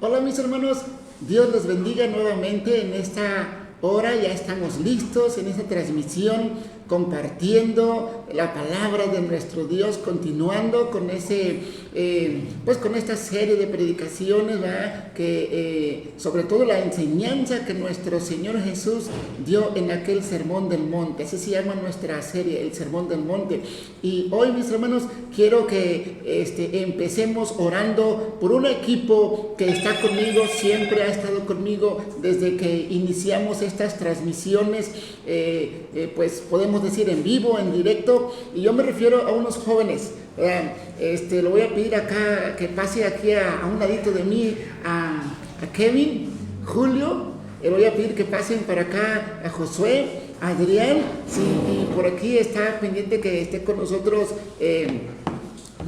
Hola mis hermanos, Dios les bendiga nuevamente en esta hora. Ya estamos listos en esta transmisión, compartiendo la palabra de nuestro Dios, continuando con con esta serie de predicaciones, ¿verdad? Que sobre todo la enseñanza que nuestro Señor Jesús dio en aquel Sermón del Monte. Así se llama nuestra serie, el Sermón del Monte. Y hoy, mis hermanos, quiero que empecemos orando por un equipo que está conmigo, siempre ha estado conmigo desde que iniciamos estas transmisiones, pues podemos decir en vivo, en directo, y yo me refiero a unos jóvenes. Lo voy a pedir acá que pase aquí a un ladito de mí a Kevin, Julio. Le voy a pedir que pasen para acá a Josué, a Adrián, sí, y por aquí está pendiente que esté con nosotros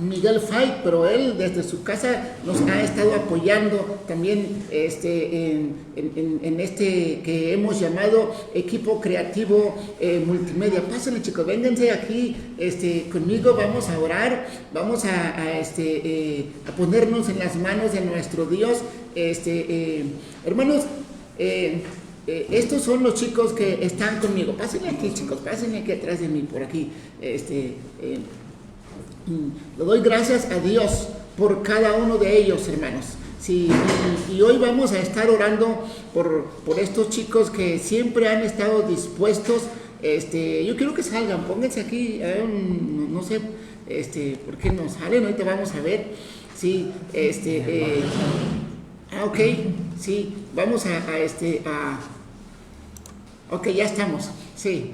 Miguel Fight, pero él desde su casa nos ha estado apoyando también en este que hemos llamado equipo creativo multimedia. Pásenle, chicos, vénganse aquí conmigo, vamos a orar, vamos a ponernos en las manos de nuestro Dios. Hermanos, estos son los chicos que están conmigo. Pásenle aquí, chicos, pásenle aquí atrás de mí, por aquí. Le doy gracias a Dios por cada uno de ellos, hermanos. Sí, y hoy vamos a estar orando por estos chicos que siempre han estado dispuestos. Yo quiero que salgan, pónganse aquí, no sé, por qué no salen, ahorita vamos a ver. Sí, ok, sí, vamos ok, ya estamos, sí.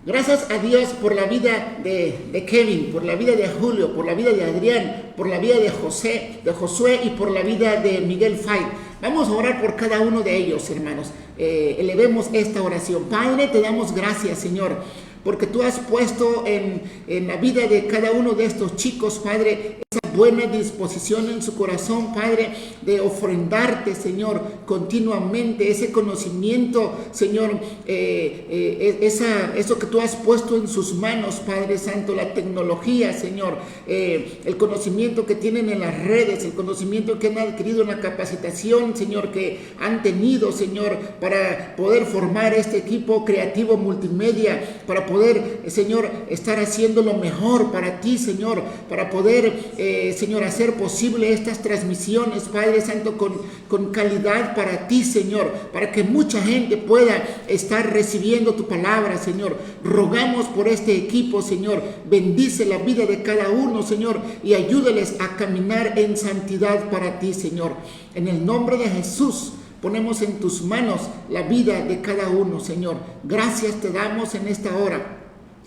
Gracias a Dios por la vida de Kevin, por la vida de Julio, por la vida de Adrián, por la vida de Josué y por la vida de Miguel Fight. Vamos a orar por cada uno de ellos, hermanos. Elevemos esta oración. Padre, te damos gracias, Señor, porque tú has puesto en la vida de cada uno de estos chicos, Padre, esa buena disposición en su corazón, Padre, de ofrendarte, Señor, continuamente, ese conocimiento, Señor, eso que tú has puesto en sus manos, Padre Santo, la tecnología, Señor, el conocimiento que tienen en las redes, el conocimiento que han adquirido en la capacitación, Señor, que han tenido, Señor, para poder formar este equipo creativo multimedia, para poder, Señor, estar haciendo lo mejor para ti, Señor, para poder, Señor, hacer posible estas transmisiones, Padre Santo, con calidad para ti, Señor, para que mucha gente pueda estar recibiendo tu palabra, Señor. Rogamos por este equipo, Señor, bendice la vida de cada uno, Señor, y ayúdales a caminar en santidad para ti, Señor. En el nombre de Jesús, ponemos en tus manos la vida de cada uno, Señor. Gracias te damos en esta hora.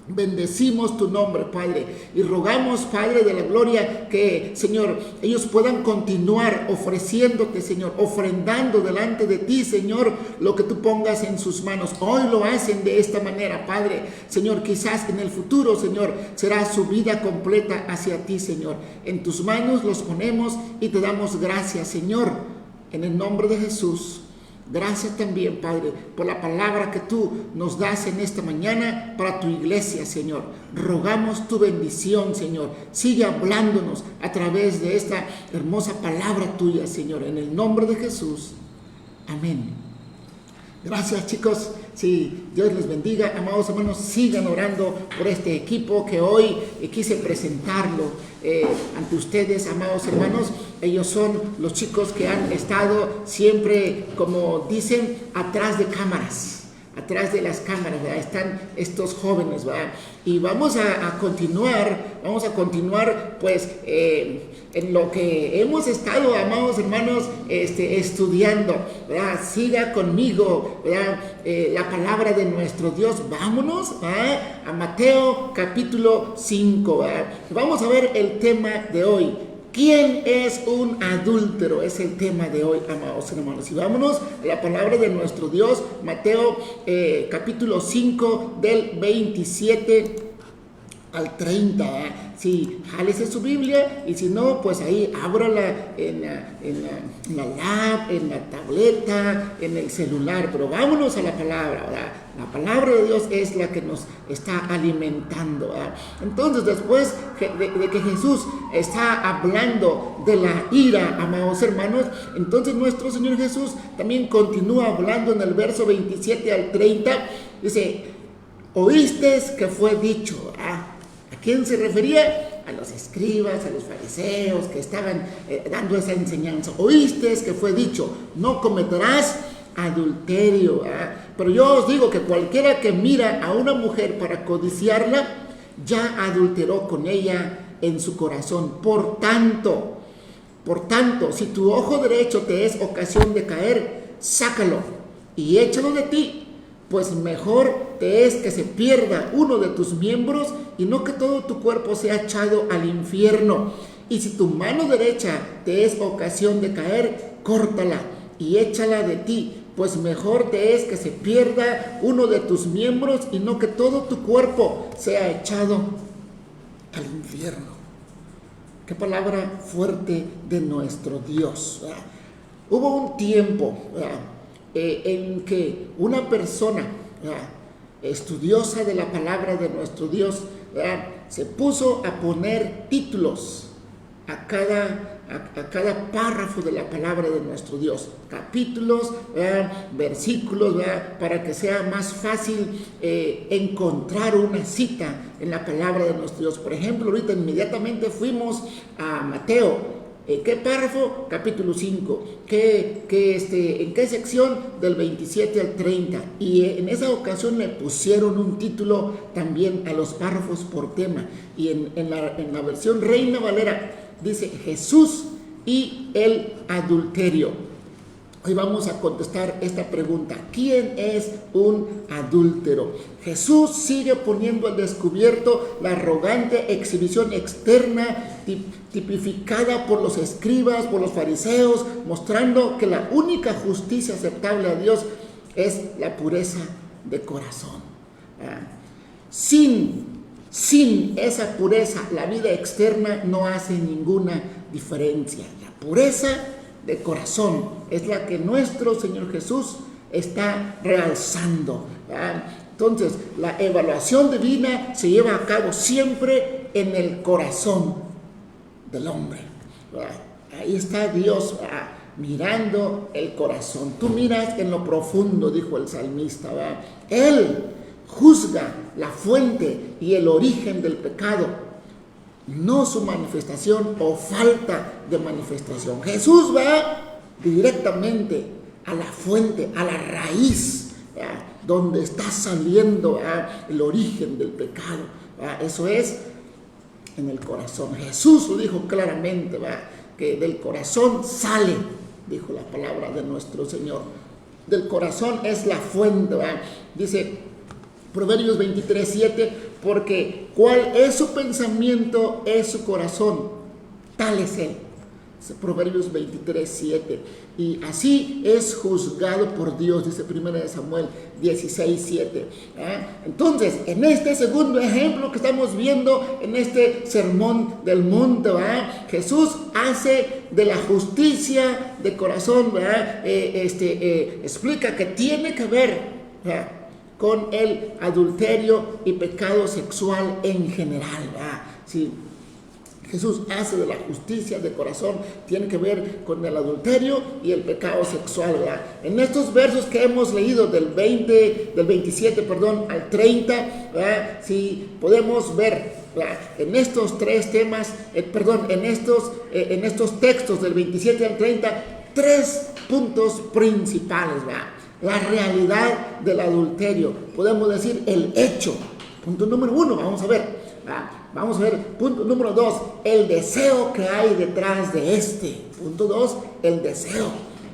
Bendecimos tu nombre, Padre, y rogamos, Padre de la gloria, que, Señor, ellos puedan continuar ofreciéndote, Señor, ofrendando delante de ti, Señor, lo que tú pongas en sus manos. Hoy lo hacen de esta manera, Padre, Señor, quizás en el futuro, Señor, será su vida completa hacia ti, Señor. En tus manos los ponemos y te damos gracias, Señor, en el nombre de Jesús. Gracias también, Padre, por la palabra que tú nos das en esta mañana para tu iglesia, Señor. Rogamos tu bendición, Señor. Sigue hablándonos a través de esta hermosa palabra tuya, Señor, en el nombre de Jesús. Amén. Gracias, chicos. Sí, Dios les bendiga. Amados hermanos, sigan orando por este equipo que hoy quise presentarlo ante ustedes, amados hermanos. Ellos son los chicos que han estado siempre, como dicen, atrás de cámaras, atrás de las cámaras, ¿verdad? Están estos jóvenes, ¿verdad? Y vamos a continuar, pues, en lo que hemos estado, amados hermanos, estudiando, ¿verdad? Siga conmigo, ¿verdad? La palabra de nuestro Dios. Vámonos, ¿verdad? A Mateo capítulo 5, ¿verdad? Vamos a ver el tema de hoy. ¿Quién es un adúltero? Es el tema de hoy, amados hermanos. Y vámonos a la palabra de nuestro Dios, Mateo capítulo 5 del 27 al 30. Sí, jálese su Biblia, y si no, pues ahí ábrala en la lab, en la tableta, en el celular, pero vámonos a la palabra, ¿verdad? La palabra de Dios es la que nos está alimentando, ¿verdad? Entonces, después de que Jesús está hablando de la ira, amados hermanos, entonces nuestro Señor Jesús también continúa hablando en el verso 27 al 30, dice: oíste que fue dicho, ¿verdad? ¿A quién se refería? A los escribas, a los fariseos que estaban dando esa enseñanza. Oíste que fue dicho: no cometerás adulterio. Pero yo os digo que cualquiera que mira a una mujer para codiciarla, ya adulteró con ella en su corazón. Por tanto, si tu ojo derecho te es ocasión de caer, sácalo y échalo de ti. Pues mejor te es que se pierda uno de tus miembros y no que todo tu cuerpo sea echado al infierno. Y si tu mano derecha te es ocasión de caer, córtala y échala de ti. Pues mejor te es que se pierda uno de tus miembros y no que todo tu cuerpo sea echado al infierno. Qué palabra fuerte de nuestro Dios, ¿verdad? Hubo un tiempo, ¿verdad?, en que una persona, ¿verdad?, estudiosa de la palabra de nuestro Dios, ¿verdad?, se puso a poner títulos a cada párrafo de la palabra de nuestro Dios, capítulos, ¿verdad?, versículos, ¿verdad?, para que sea más fácil encontrar una cita en la palabra de nuestro Dios. Por ejemplo, ahorita inmediatamente fuimos a Mateo. ¿Qué párrafo? Capítulo 5. ¿En qué sección? Del 27 al 30. Y en esa ocasión le pusieron un título también a los párrafos por tema. Y en la versión Reina Valera dice: Jesús y el adulterio. Hoy vamos a contestar esta pregunta: ¿quién es un adúltero? Jesús sigue poniendo al descubierto la arrogante exhibición externa tipificada por los escribas, por los fariseos, mostrando que la única justicia aceptable a Dios es la pureza de corazón. Sin esa pureza, la vida externa no hace ninguna diferencia. La pureza de corazón es la que nuestro Señor Jesús está realzando, ¿verdad? Entonces, la evaluación divina se lleva a cabo siempre en el corazón del hombre, ¿verdad? Ahí está Dios, ¿verdad?, mirando el corazón. Tú miras en lo profundo, dijo el salmista, ¿verdad? Él juzga la fuente y el origen del pecado, no su manifestación o falta de manifestación. Jesús va directamente a la fuente, a la raíz, ¿verdad?, donde está saliendo, ¿verdad?, el origen del pecado, ¿verdad? Eso es en el corazón. Jesús lo dijo claramente, ¿verdad?, que del corazón sale, dijo la palabra de nuestro Señor. Del corazón es la fuente, ¿verdad? Dice Proverbios 23:7, porque cuál es su pensamiento es su corazón, tal es él. Proverbios 23:7. Y así es juzgado por Dios, dice 1 Samuel 16:7. Entonces, en este segundo ejemplo que estamos viendo en este sermón del monte, ¿verdad?, Jesús hace de la justicia de corazón, ¿verdad?, explica que tiene que ver, ¿verdad?, con el adulterio y pecado sexual en general, ¿verdad? Sí. Jesús hace de la justicia de corazón, tiene que ver con el adulterio y el pecado sexual, ¿verdad? En estos versos que hemos leído del 27, al 30, ¿verdad?, sí, podemos ver, ¿verdad?, en estos tres temas, en estos textos del 27 al 30, tres puntos principales, ¿verdad? La realidad del adulterio, podemos decir el hecho. Punto número 1, vamos a ver, ¿verdad? Vamos a ver, punto número 2, el deseo que hay detrás de este. Punto 2, el deseo.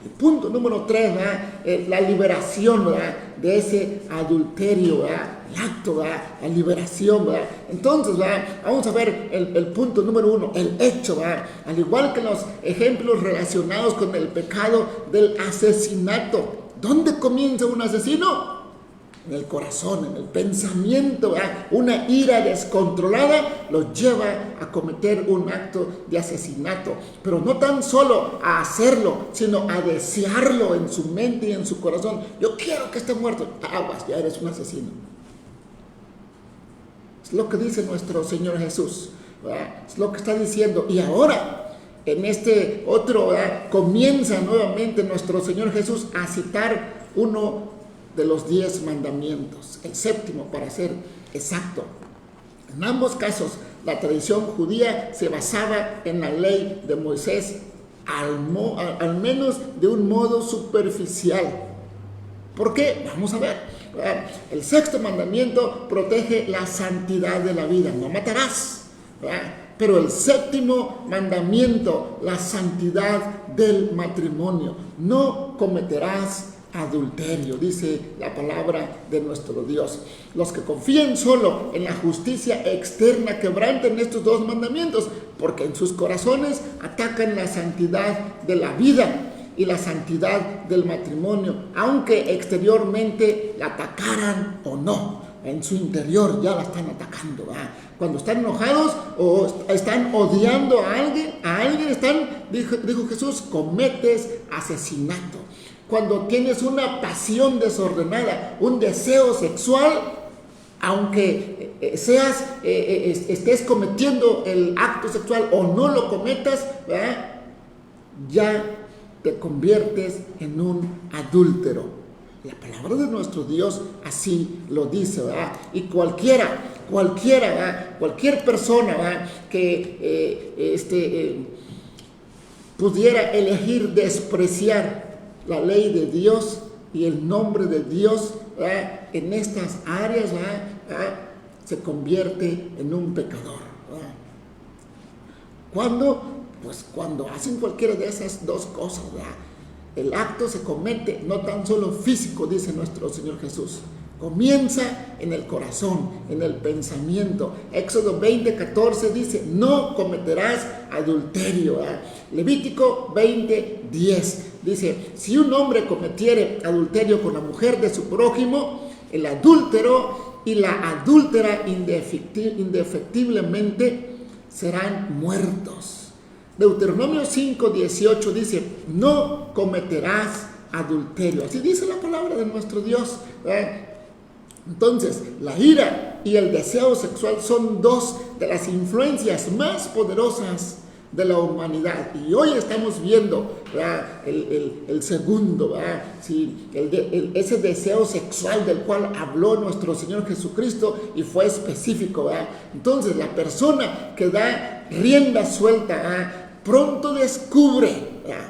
Y punto número 3, la liberación, ¿verdad?, de ese adulterio, ¿verdad?, el acto, ¿verdad?, la liberación, ¿verdad? Entonces, ¿verdad?, vamos a ver el punto número 1, el hecho, ¿verdad? Al igual que los ejemplos relacionados con el pecado del asesinato. ¿Dónde comienza un asesino? en el corazón, en el pensamiento, ¿verdad? Una ira descontrolada los lleva a cometer un acto de asesinato, pero no tan solo a hacerlo, sino a desearlo en su mente y en su corazón. Yo quiero que esté muerto. Aguas, ya eres un asesino. Es lo que dice nuestro Señor Jesús, ¿verdad? Es lo que está diciendo. Y ahora, en este otro, ¿verdad?, comienza nuevamente nuestro Señor Jesús a citar uno de los 10 mandamientos, el séptimo para ser exacto. En ambos casos, la tradición judía se basaba en la ley de Moisés, al menos de un modo superficial. ¿Por qué? Vamos a ver. El sexto mandamiento protege la santidad de la vida, no matarás, ¿verdad? Pero el séptimo mandamiento, la santidad del matrimonio, no cometerás adulterio, dice la palabra de nuestro Dios. Los que confíen solo en la justicia externa quebrantan estos 2 mandamientos, porque en sus corazones atacan la santidad de la vida y la santidad del matrimonio, aunque exteriormente la atacaran o no. En su interior ya la están atacando, ¿verdad? Cuando están enojados o están odiando a alguien están, dijo Jesús, cometes asesinato. Cuando tienes una pasión desordenada, un deseo sexual, aunque estés cometiendo el acto sexual o no lo cometas, ¿verdad?, ya te conviertes en un adúltero. La palabra de nuestro Dios así lo dice, ¿verdad? Y cualquiera, ¿verdad?, cualquier persona, ¿verdad?, que pudiera elegir despreciar la ley de Dios y el nombre de Dios, ¿verdad?, en estas áreas, ¿verdad?, se convierte en un pecador, ¿verdad? ¿Cuándo? Pues cuando hacen cualquiera de esas 2 cosas, ¿verdad? El acto se comete no tan solo físico, dice nuestro Señor Jesús. Comienza en el corazón, en el pensamiento. Éxodo 20:14 dice, no cometerás adulterio, ¿verdad? Levítico 20:10 dice, si un hombre cometiere adulterio con la mujer de su prójimo, el adúltero y la adúltera indefectiblemente serán muertos. Deuteronomio 5:18 dice, no cometerás adulterio. Así dice la palabra de nuestro Dios, ¿verdad? Entonces, la ira y el deseo sexual son 2 de las influencias más poderosas de la humanidad. Y hoy estamos viendo, ¿verdad?, el segundo, ¿verdad?, sí, ese deseo sexual del cual habló nuestro Señor Jesucristo y fue específico, ¿verdad? Entonces, la persona que da rienda suelta, ¿verdad?, pronto descubre, ¿verdad?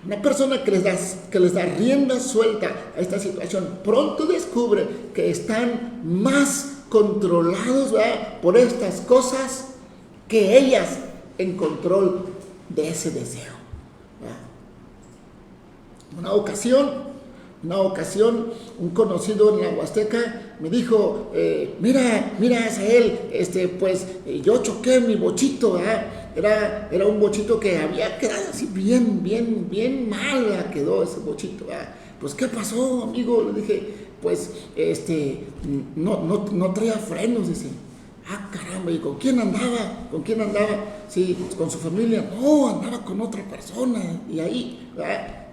Una persona que les da rienda suelta a esta situación, pronto descubre que están más controlados, ¿verdad?, por estas cosas que ellas en control de ese deseo, ¿verdad? Una ocasión, un conocido en la Huasteca me dijo, mira, Asael, pues yo choqué mi bochito, ¿verdad? Era un bochito que había quedado así bien mal, quedó ese bochito, ¿verdad? Pues, ¿qué pasó, amigo? Le dije, pues, no traía frenos, dice. Ah, caramba, ¿y con quién andaba? Sí, con su familia. No, andaba con otra persona. Y ahí, ¿verdad?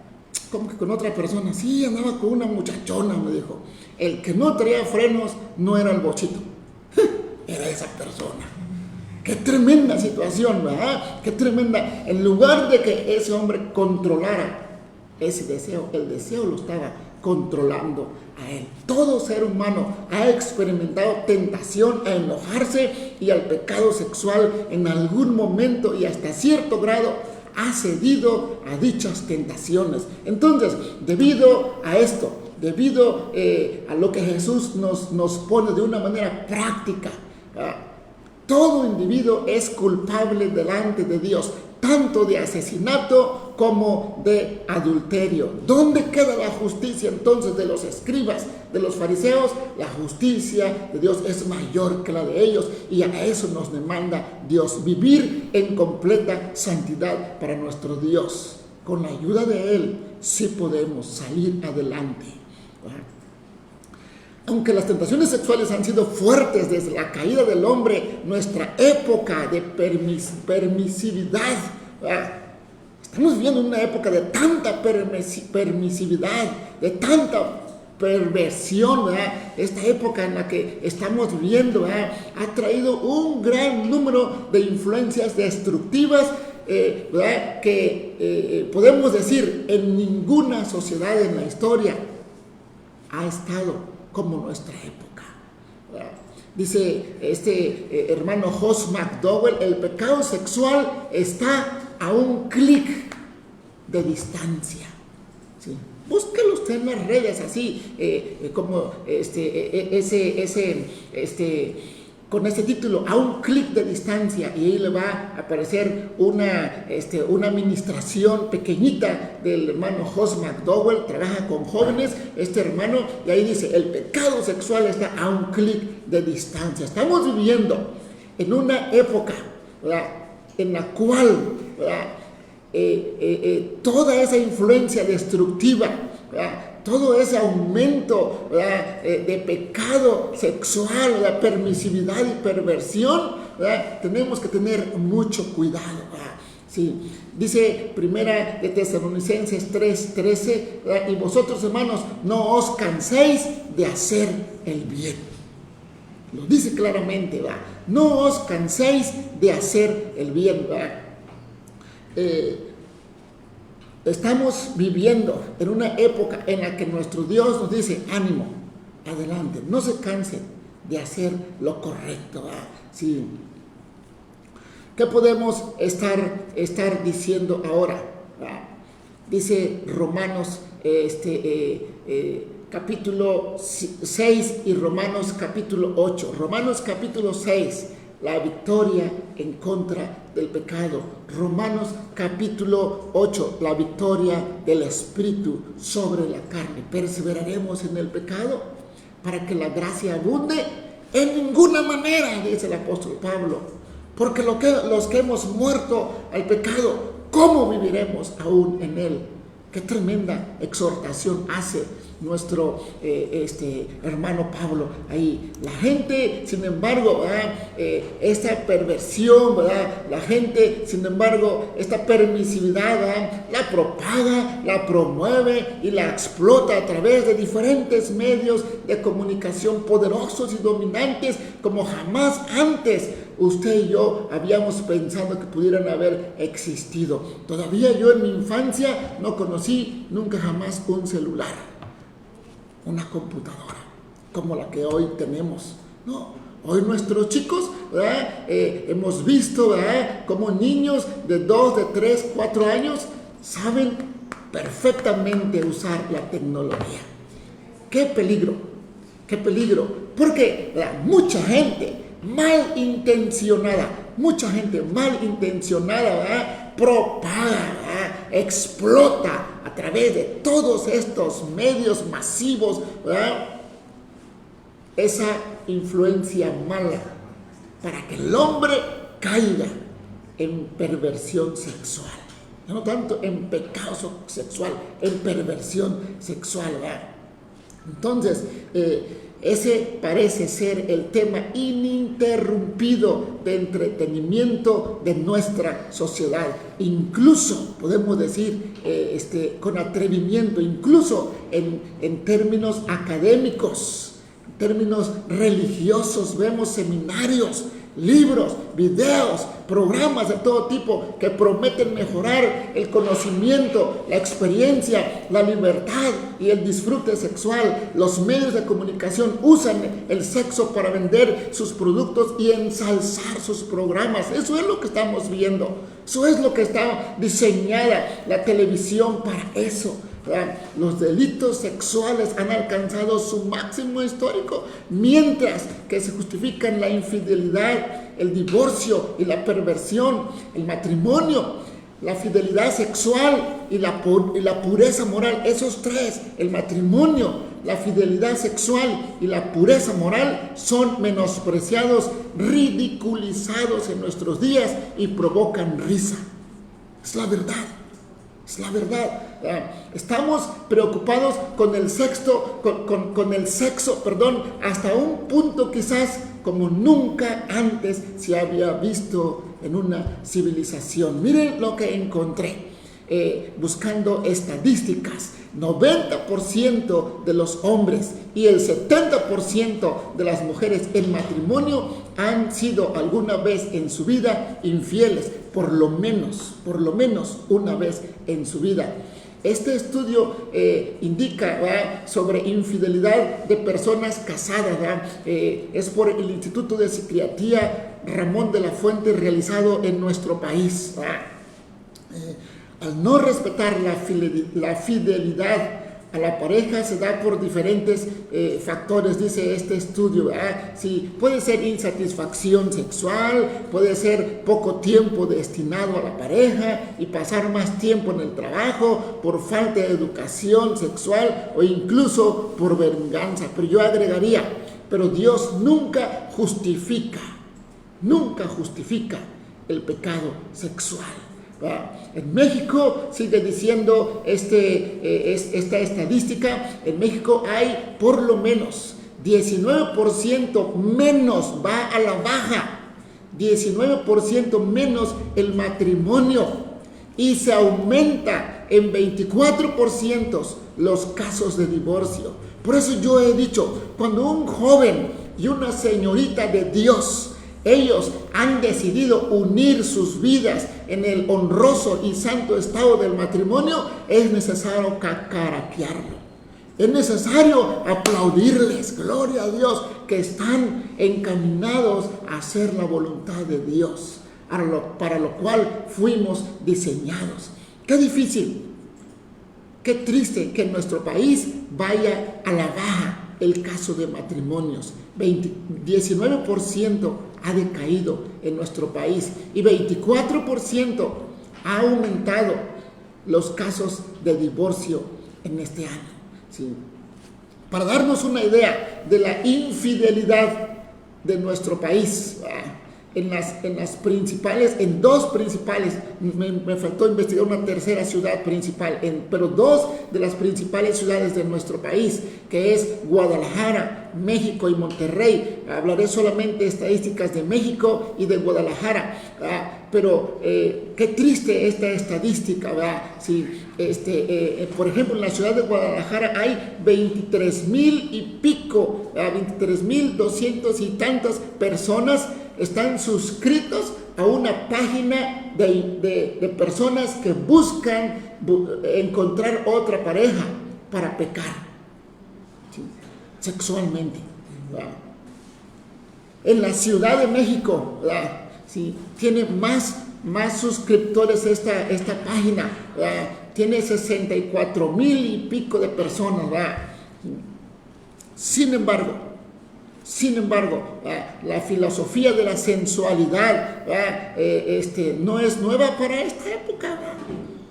¿Cómo que con otra persona? Sí, andaba con una muchachona, me dijo. El que no traía frenos no era el bochito, era esa persona. Qué tremenda situación, ¿verdad? Qué tremenda. En lugar de que ese hombre controlara ese deseo, el deseo lo estaba controlando a él. Todo ser humano ha experimentado tentación a enojarse y al pecado sexual en algún momento, y hasta cierto grado ha cedido a dichas tentaciones. Entonces, debido a esto, debido a lo que Jesús nos pone de una manera práctica, todo individuo es culpable delante de Dios, tanto de asesinato como de adulterio. ¿Dónde queda la justicia entonces de los escribas, de los fariseos? La justicia de Dios es mayor que la de ellos, y a eso nos demanda Dios, vivir en completa santidad para nuestro Dios. Con la ayuda de Él sí podemos salir adelante. aunque las tentaciones sexuales han sido fuertes desde la caída del hombre, nuestra época de permisividad, ¿verdad? Estamos viviendo una época de tanta permisividad, de tanta perversión, ¿verdad? Esta época en la que estamos viviendo, ¿verdad?, ha traído un gran número de influencias destructivas, ¿verdad?, que podemos decir en ninguna sociedad en la historia ha estado como nuestra época, ¿verdad? Dice este hermano Jos McDowell, el pecado sexual está a un clic de distancia, ¿sí? Búsquelo usted en las redes así, como con ese título, a un clic de distancia, y ahí le va a aparecer una administración pequeñita del hermano Jos McDowell. Trabaja con jóvenes este hermano, y ahí dice: el pecado sexual está a un clic de distancia. Estamos viviendo en una época, ¿verdad?, en la cual, ¿verdad?, toda esa influencia destructiva, ¿verdad?, todo ese aumento, ¿verdad?, de pecado sexual, la permisividad y perversión, ¿verdad?, tenemos que tener mucho cuidado, ¿verdad? Sí. Dice Primera de Tesalonicenses 3:13, ¿verdad?, y vosotros, hermanos, no os canséis de hacer el bien. Lo dice claramente, ¿verdad? No os canséis de hacer el bien, ¿verdad? Estamos viviendo en una época en la que nuestro Dios nos dice: ánimo, adelante, no se cansen de hacer lo correcto, ¿verdad? Sí. ¿Qué podemos estar diciendo ahora, ¿verdad? Dice Romanos capítulo 6 y Romanos capítulo 8. Romanos capítulo 6, la victoria en contra del pecado. Romanos capítulo 8, la victoria del Espíritu sobre la carne. ¿Perseveraremos en el pecado para que la gracia abunde? En ninguna manera, dice el apóstol Pablo, porque los que hemos muerto al pecado, ¿cómo viviremos aún en él? Qué tremenda exhortación hace nuestro hermano Pablo ahí. La gente, sin embargo, ¿verdad?, esta perversión, ¿verdad?, la gente, sin embargo, esta permisividad, ¿verdad?, la propaga, la promueve y la explota a través de diferentes medios de comunicación poderosos y dominantes como jamás antes usted y yo habíamos pensado que pudieran haber existido. Todavía yo en mi infancia no conocí nunca jamás un celular, una computadora como la que hoy tenemos. No, hoy nuestros chicos, ¿verdad?, hemos visto, ¿verdad?, como niños de 2, de 3, 4 años saben perfectamente usar la tecnología. ¡Qué peligro! ¡Qué peligro! Porque, ¿verdad?, mucha gente malintencionada, ¿verdad?, propaga, ¿verdad?, explota a través de todos estos medios masivos, ¿verdad?, esa influencia mala para que el hombre caiga en perversión sexual. No tanto en pecado sexual, en perversión sexual, ¿verdad? Entonces, ese parece ser el tema ininterrumpido de entretenimiento de nuestra sociedad. Incluso, podemos decir con atrevimiento, incluso en términos académicos, en términos religiosos, vemos seminarios, libros, videos, programas de todo tipo que prometen mejorar el conocimiento, la experiencia, la libertad y el disfrute sexual. Los medios de comunicación usan el sexo para vender sus productos y ensalzar sus programas. Eso es lo que estamos viendo. Eso es lo que está diseñada la televisión para eso. Los delitos sexuales han alcanzado su máximo histórico, mientras que se justifican la infidelidad, el divorcio y la perversión, el matrimonio, la fidelidad sexual y la pureza moral. Esos tres, el matrimonio, la fidelidad sexual y la pureza moral, son menospreciados, ridiculizados en nuestros días y provocan risa. Es la verdad. Es la verdad. Estamos preocupados con el sexo, con el sexo, hasta un punto quizás como nunca antes se había visto en una civilización. Miren lo que encontré buscando estadísticas. 90% de los hombres y el 70% de las mujeres en matrimonio han sido alguna vez en su vida infieles, por lo menos una vez en su vida. Este estudio indica sobre infidelidad de personas casadas. Es por el Instituto de Psiquiatría Ramón de la Fuente, realizado en nuestro país. Al no respetar la fidelidad a la pareja se da por diferentes factores, dice este estudio. Sí, puede ser insatisfacción sexual, puede ser poco tiempo destinado a la pareja y pasar más tiempo en el trabajo, por falta de educación sexual o incluso por venganza. Pero yo agregaría, pero Dios nunca justifica el pecado sexual. En México, sigue diciendo esta estadística, en México hay por lo menos 19% menos, va a la baja, 19% menos el matrimonio, y se aumenta en 24% los casos de divorcio. Por eso yo he dicho, cuando un joven y una señorita de Dios, ellos han decidido unir sus vidas en el honroso y santo estado del matrimonio, es necesario cacaraquearlo. Es necesario aplaudirles, gloria a Dios, que están encaminados a hacer la voluntad de Dios, para lo cual fuimos diseñados. Qué difícil, qué triste que en nuestro país vaya a la baja el caso de matrimonios. 19% ha decaído en nuestro país y 24% ha aumentado los casos de divorcio en este año. ¿Sí? Para darnos una idea de la infidelidad de nuestro país, en dos principales, me faltó investigar una tercera ciudad principal, pero dos de las principales ciudades de nuestro país, que es Guadalajara, México y Monterrey. Hablaré solamente estadísticas de México y de Guadalajara, pero qué triste esta estadística, ¿verdad? Sí, por ejemplo, en la ciudad de Guadalajara hay 23,000 y pico, 23,200 y tantas personas están suscritos a una página de personas que buscan encontrar otra pareja para pecar, ¿sí?, sexualmente, ¿verdad? En la Ciudad de México, ¿verdad?, ¿sí?, tiene más suscriptores esta página, ¿verdad?, tiene 64,000 y pico de personas, ¿verdad? Sin embargo, la filosofía de la sensualidad no es nueva para esta época, ¿verdad?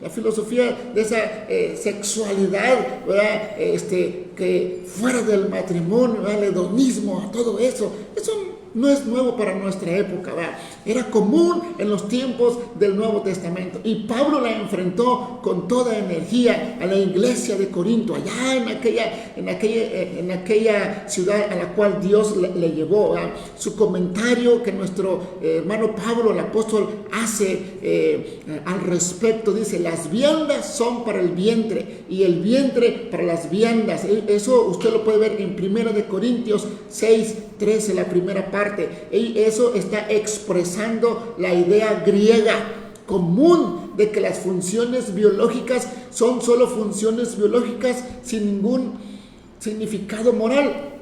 La filosofía de esa sexualidad, ¿verdad?, que fuera del matrimonio, ¿verdad?, el hedonismo, todo eso no es nuevo para nuestra época, ¿verdad? Era común en los tiempos del Nuevo Testamento, y Pablo la enfrentó con toda energía a la iglesia de Corinto, allá en aquella ciudad a la cual Dios le llevó, ¿verdad? Su comentario que nuestro hermano Pablo, el apóstol, hace al respecto, dice: las viandas son para el vientre y el vientre para las viandas. Eso usted lo puede ver en 1 Corintios 6:13, la primera parte. Y eso está expresando la idea griega común de que las funciones biológicas son solo funciones biológicas sin ningún significado moral,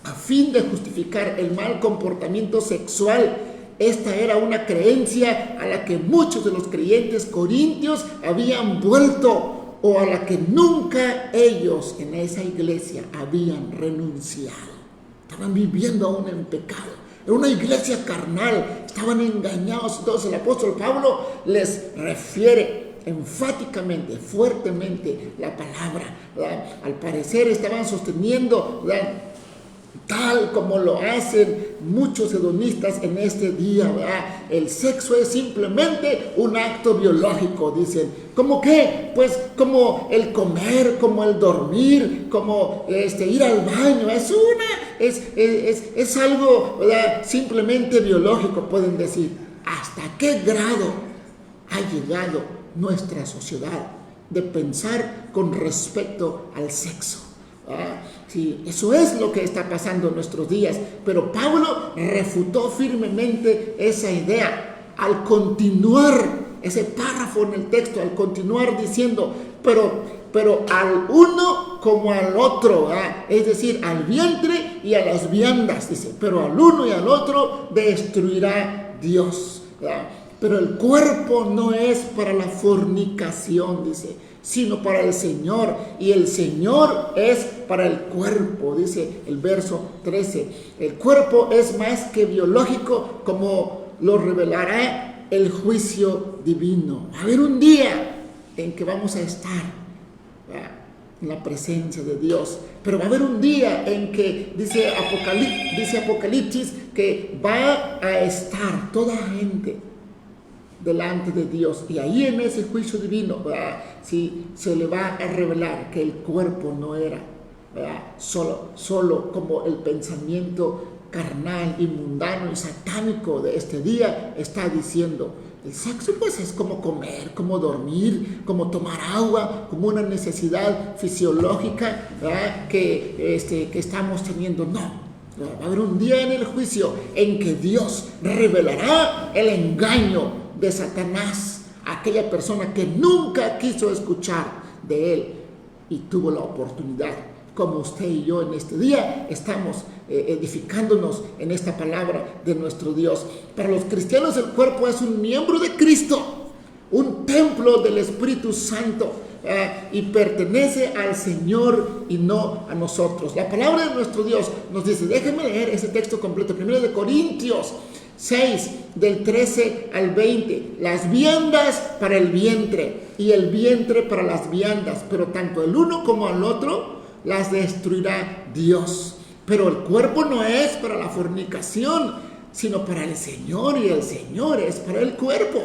a fin de justificar el mal comportamiento sexual. Esta era una creencia a la que muchos de los creyentes corintios habían vuelto, o a la que nunca ellos en esa iglesia habían renunciado. Estaban viviendo aún en pecado. Era una iglesia carnal, estaban engañados. Entonces el apóstol Pablo les refiere enfáticamente, fuertemente la palabra, ¿verdad? Al parecer estaban sosteniendo, ¿verdad?, tal como lo hacen muchos hedonistas en este día, ¿verdad? El sexo es simplemente un acto biológico, dicen. ¿Cómo qué? Pues como el comer, como el dormir, como ir al baño. Es algo, ¿verdad?, simplemente biológico, pueden decir. ¿Hasta qué grado ha llegado nuestra sociedad de pensar con respecto al sexo? Sí, eso es lo que está pasando en nuestros días, pero Pablo refutó firmemente esa idea al continuar ese párrafo en el texto, al continuar diciendo, pero al uno como al otro, es decir, al vientre y a las viandas, dice, pero al uno y al otro destruirá Dios, ¿verdad? Pero el cuerpo no es para la fornicación, dice, sino para el Señor, y el Señor es para el cuerpo, dice el verso 13. El cuerpo es más que biológico, como lo revelará el juicio divino. Va a haber un día en que vamos a estar en la presencia de Dios, pero va a haber un día en que dice Apocalipsis que va a estar toda gente delante de Dios, y ahí en ese juicio divino, sí, se le va a revelar que el cuerpo no era solo como el pensamiento carnal y mundano y satánico de este día está diciendo. El sexo pues es como comer, como dormir, como tomar agua, como una necesidad fisiológica, que estamos teniendo. No, va a haber un día en el juicio en que Dios revelará el engaño de Satanás a aquella persona que nunca quiso escuchar de él y tuvo la oportunidad, como usted y yo en este día estamos edificándonos en esta palabra de nuestro Dios. Para los cristianos el cuerpo es un miembro de Cristo, un templo del Espíritu Santo, y pertenece al Señor y no a nosotros. La palabra de nuestro Dios nos dice, déjenme leer ese texto completo, 1 Corintios 6, del 13 al 20, las viandas para el vientre y el vientre para las viandas, pero tanto el uno como el otro las destruirá Dios. Pero el cuerpo no es para la fornicación, sino para el Señor, y el Señor es para el cuerpo.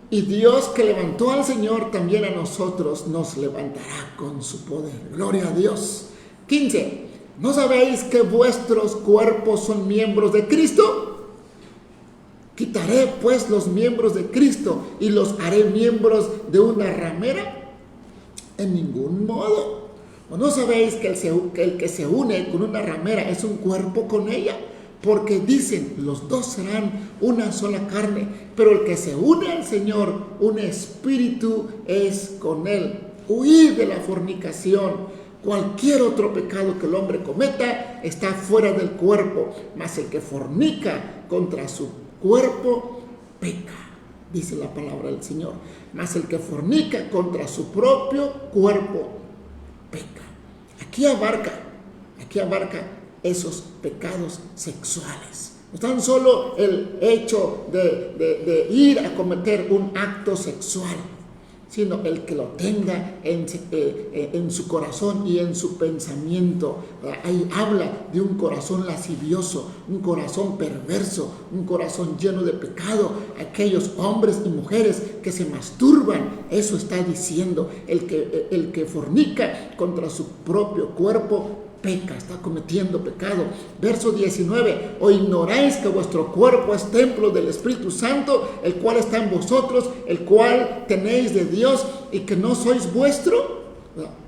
Y Dios, que levantó al Señor, también a nosotros nos levantará con su poder. Gloria a Dios. 15. ¿No sabéis que vuestros cuerpos son miembros de Cristo? ¿Quitaré pues los miembros de Cristo y los haré miembros de una ramera? En ningún modo. ¿O no sabéis que el que se une con una ramera es un cuerpo con ella? Porque dicen, los dos serán una sola carne, pero el que se une al Señor, un espíritu es con él. Huid de la fornicación. Cualquier otro pecado que el hombre cometa está fuera del cuerpo, mas el que fornica contra su cuerpo peca, dice la palabra del Señor. Mas el que fornica contra su propio cuerpo peca. Aquí abarca esos pecados sexuales. No tan solo el hecho de ir a cometer un acto sexual, sino el que lo tenga en su corazón y en su pensamiento. Ahí habla de un corazón lascivioso, un corazón perverso, un corazón lleno de pecado. Aquellos hombres y mujeres que se masturban, eso está diciendo. El que fornica contra su propio cuerpo peca, está cometiendo pecado. Verso 19, ¿o ignoráis que vuestro cuerpo es templo del Espíritu Santo, el cual está en vosotros, el cual tenéis de Dios, y que no sois vuestro?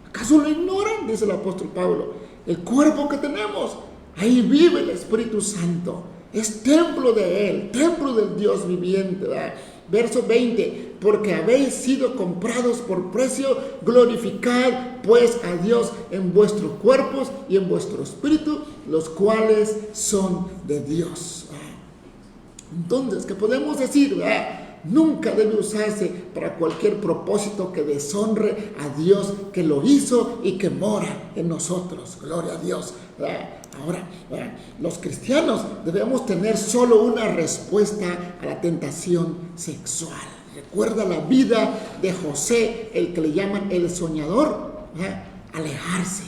¿Acaso lo ignoran? Dice el apóstol Pablo. El cuerpo que tenemos, ahí vive el Espíritu Santo, es templo de Él, templo del Dios viviente, ¿verdad? Verso 20, porque habéis sido comprados por precio, glorificad pues a Dios en vuestros cuerpos y en vuestro espíritu, los cuales son de Dios. Entonces, ¿qué podemos decir? Nunca debe usarse para cualquier propósito que deshonre a Dios, que lo hizo y que mora en nosotros. Gloria a Dios. Ahora, los cristianos debemos tener solo una respuesta a la tentación sexual. Recuerda la vida de José, el que le llaman el soñador. Alejarse,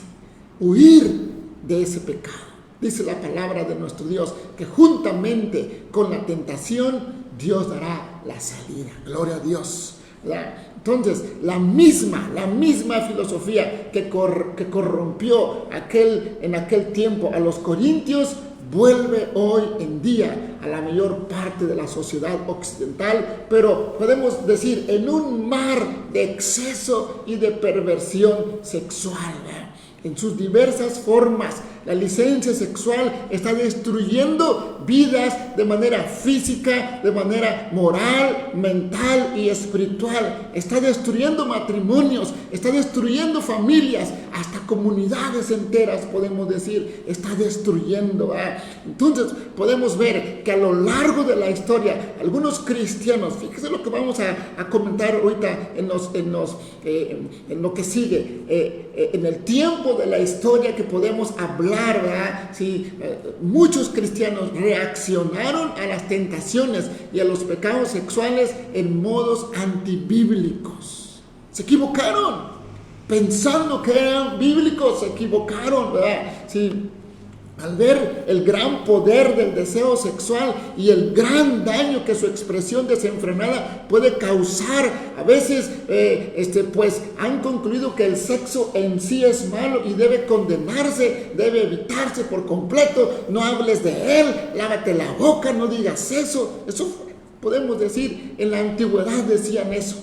huir de ese pecado. Dice la palabra de nuestro Dios que juntamente con la tentación Dios dará la salida. Gloria a Dios, ¿verdad? Entonces, la misma filosofía que corrompió en aquel tiempo a los corintios, vuelve hoy en día a la mayor parte de la sociedad occidental, pero podemos decir en un mar de exceso y de perversión sexual, ¿verdad? En sus diversas formas. La licencia sexual está destruyendo vidas de manera física, de manera moral, mental y espiritual. Está destruyendo matrimonios, está destruyendo familias, hasta comunidades enteras, podemos decir, está destruyendo. Entonces podemos ver que a lo largo de la historia, algunos cristianos, fíjese lo que vamos a comentar ahorita en lo que sigue, en el tiempo de la historia que podemos hablar, ¿verdad? Sí, muchos cristianos reaccionaron a las tentaciones y a los pecados sexuales en modos antibíblicos. Se equivocaron, pensando que eran bíblicos, se equivocaron, ¿verdad? Sí. Al ver el gran poder del deseo sexual y el gran daño que su expresión desenfrenada puede causar, a veces pues han concluido que el sexo en sí es malo y debe condenarse, debe evitarse por completo. No hables de él, lávate la boca, no digas eso. Eso podemos decir, en la antigüedad decían eso.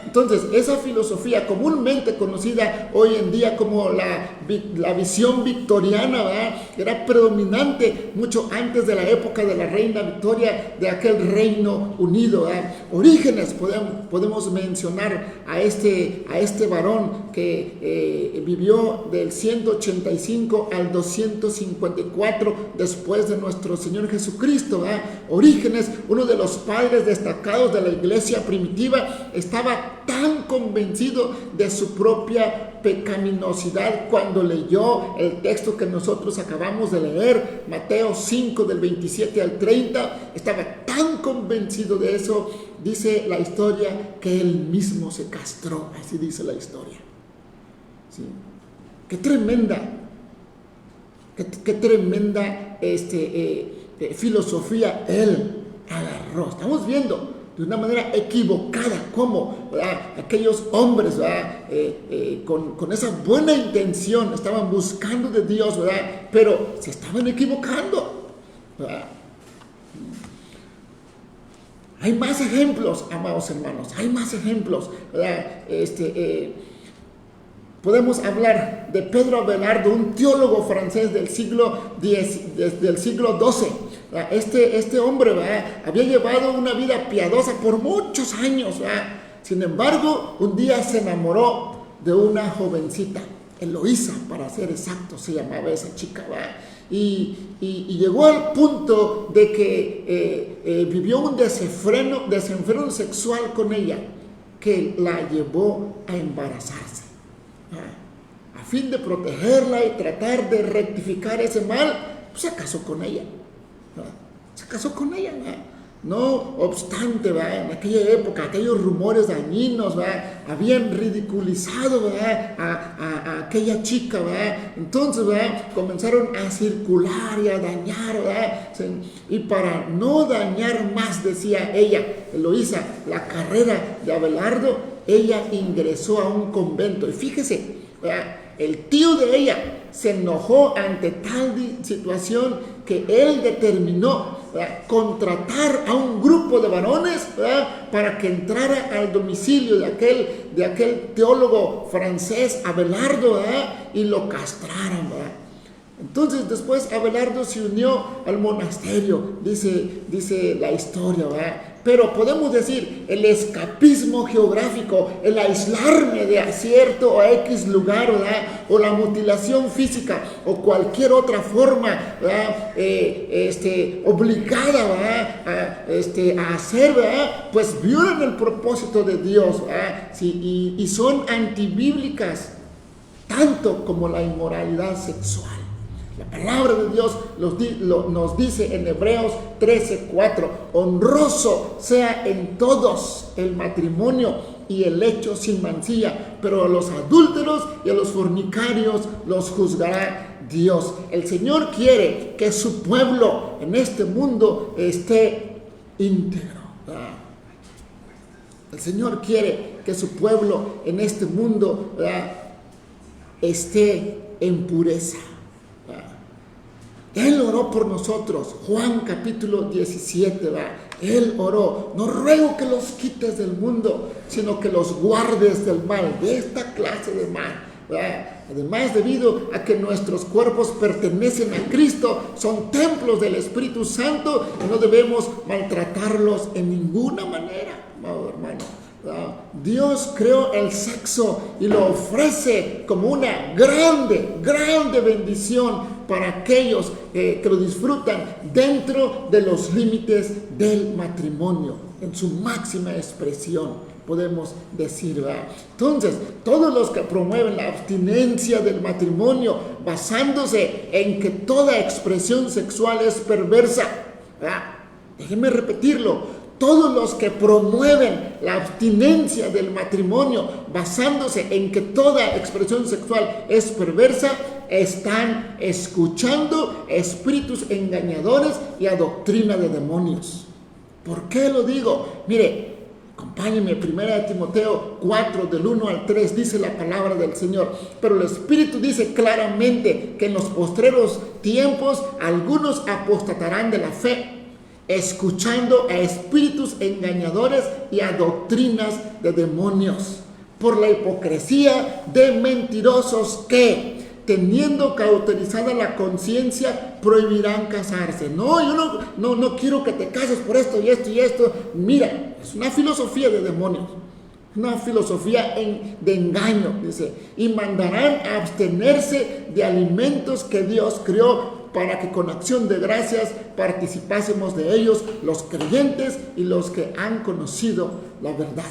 Entonces, esa filosofía comúnmente conocida hoy en día como la visión victoriana, ¿verdad?, era predominante mucho antes de la época de la reina Victoria, de aquel Reino Unido, ¿verdad? Orígenes, podemos mencionar a este varón que vivió del 185 al 254 después de nuestro Señor Jesucristo, ¿verdad? Orígenes, uno de los padres destacados de la iglesia primitiva, estaba tan convencido de su propia pecaminosidad cuando leyó el texto que nosotros acabamos de leer, Mateo 5 del 27 al 30, estaba tan convencido de eso, dice la historia, que él mismo se castró, así dice la historia. ¿Sí? Qué tremenda filosofía él agarró. Estamos viendo de una manera equivocada cómo, ¿verdad?, aquellos hombres, ¿verdad?, con esa buena intención estaban buscando de Dios, ¿verdad?, pero se estaban equivocando, ¿verdad? Hay más ejemplos, amados hermanos, hay más ejemplos, ¿verdad? Podemos hablar de Pedro Abelardo, un teólogo francés del siglo XII. Este hombre, ¿verdad?, había llevado una vida piadosa por muchos años, ¿verdad? Sin embargo, un día se enamoró de una jovencita, Eloísa, para ser exacto, se llamaba esa chica, ¿verdad? Y llegó al punto de que vivió un desenfreno sexual con ella, que la llevó a embarazarse. A fin de protegerla y tratar de rectificar ese mal, pues se casó con ella. Se casó con ella, no obstante, ¿verdad?, en aquella época, aquellos rumores dañinos, ¿verdad?, habían ridiculizado, ¿verdad?, a aquella chica, ¿verdad? Entonces, ¿verdad?, comenzaron a circular y a dañar, ¿verdad? Y para no dañar más, decía ella, Eloísa, la carrera de Abelardo, ella ingresó a un convento. Y fíjese, ¿verdad?, el tío de ella se enojó ante tal situación que él determinó, ¿verdad?, contratar a un grupo de varones, ¿verdad?, para que entrara al domicilio de aquel teólogo francés Abelardo, ¿verdad?, y lo castraran, ¿verdad? Entonces después Abelardo se unió al monasterio, dice la historia, ¿verdad? Pero podemos decir, el escapismo geográfico, el aislarme de cierto o X lugar, ¿verdad?, o la mutilación física, o cualquier otra forma, ¿verdad?, obligada, ¿verdad?, a hacer, ¿verdad?, pues violan el propósito de Dios, ¿verdad? Sí, y son antibíblicas, tanto como la inmoralidad sexual. La palabra de Dios nos dice en Hebreos 13:4, honroso sea en todos el matrimonio y el lecho sin mancilla, pero a los adúlteros y a los fornicarios los juzgará Dios. El Señor quiere que su pueblo en este mundo esté íntegro. El Señor quiere que su pueblo en este mundo esté en pureza. Él oró por nosotros. Juan capítulo 17, Él oró: no ruego que los quites del mundo, sino que los guardes del mal, de esta clase de mal. Además, debido a que nuestros cuerpos pertenecen a Cristo, son templos del Espíritu Santo y no debemos maltratarlos en ninguna manera, amado hermano. Dios creó el sexo y lo ofrece como una grande bendición para aquellos que lo disfrutan dentro de los límites del matrimonio, en su máxima expresión, podemos decir, ¿verdad? Entonces, todos los que promueven la abstinencia del matrimonio basándose en que toda expresión sexual es perversa, ¿verdad? Déjenme repetirlo. Todos los que promueven la abstinencia del matrimonio basándose en que toda expresión sexual es perversa, están escuchando espíritus engañadores y a doctrina de demonios. ¿Por qué lo digo? Mire, acompáñenme, 1 Timoteo 4, del 1 al 3, dice la palabra del Señor. Pero el Espíritu dice claramente que en los postreros tiempos algunos apostatarán de la fe, escuchando a espíritus engañadores y a doctrinas de demonios, por la hipocresía de mentirosos que, teniendo cauterizada la conciencia, prohibirán casarse. No, yo no quiero que te cases por esto y esto y esto. Mira, es una filosofía de demonios, una filosofía de engaño, dice, y mandarán a abstenerse de alimentos que Dios creó para que con acción de gracias participásemos de ellos, los creyentes y los que han conocido la verdad.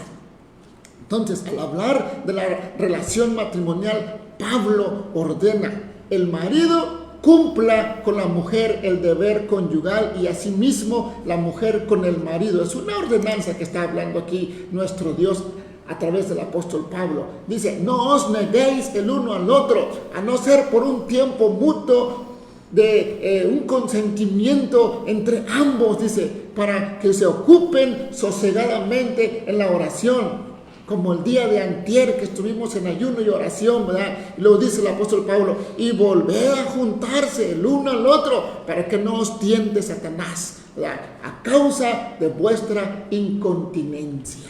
Entonces, al hablar de la relación matrimonial, Pablo ordena: el marido cumpla con la mujer el deber conyugal y asimismo la mujer con el marido. Es una ordenanza que está hablando aquí nuestro Dios a través del apóstol Pablo. Dice: no os neguéis el uno al otro, a no ser por un tiempo mutuo de un consentimiento entre ambos, dice, para que se ocupen sosegadamente en la oración, como el día de antier que estuvimos en ayuno y oración, ¿verdad? Y luego dice el apóstol Pablo: y volver a juntarse el uno al otro para que no os tiente Satanás, ¿verdad?, a causa de vuestra incontinencia.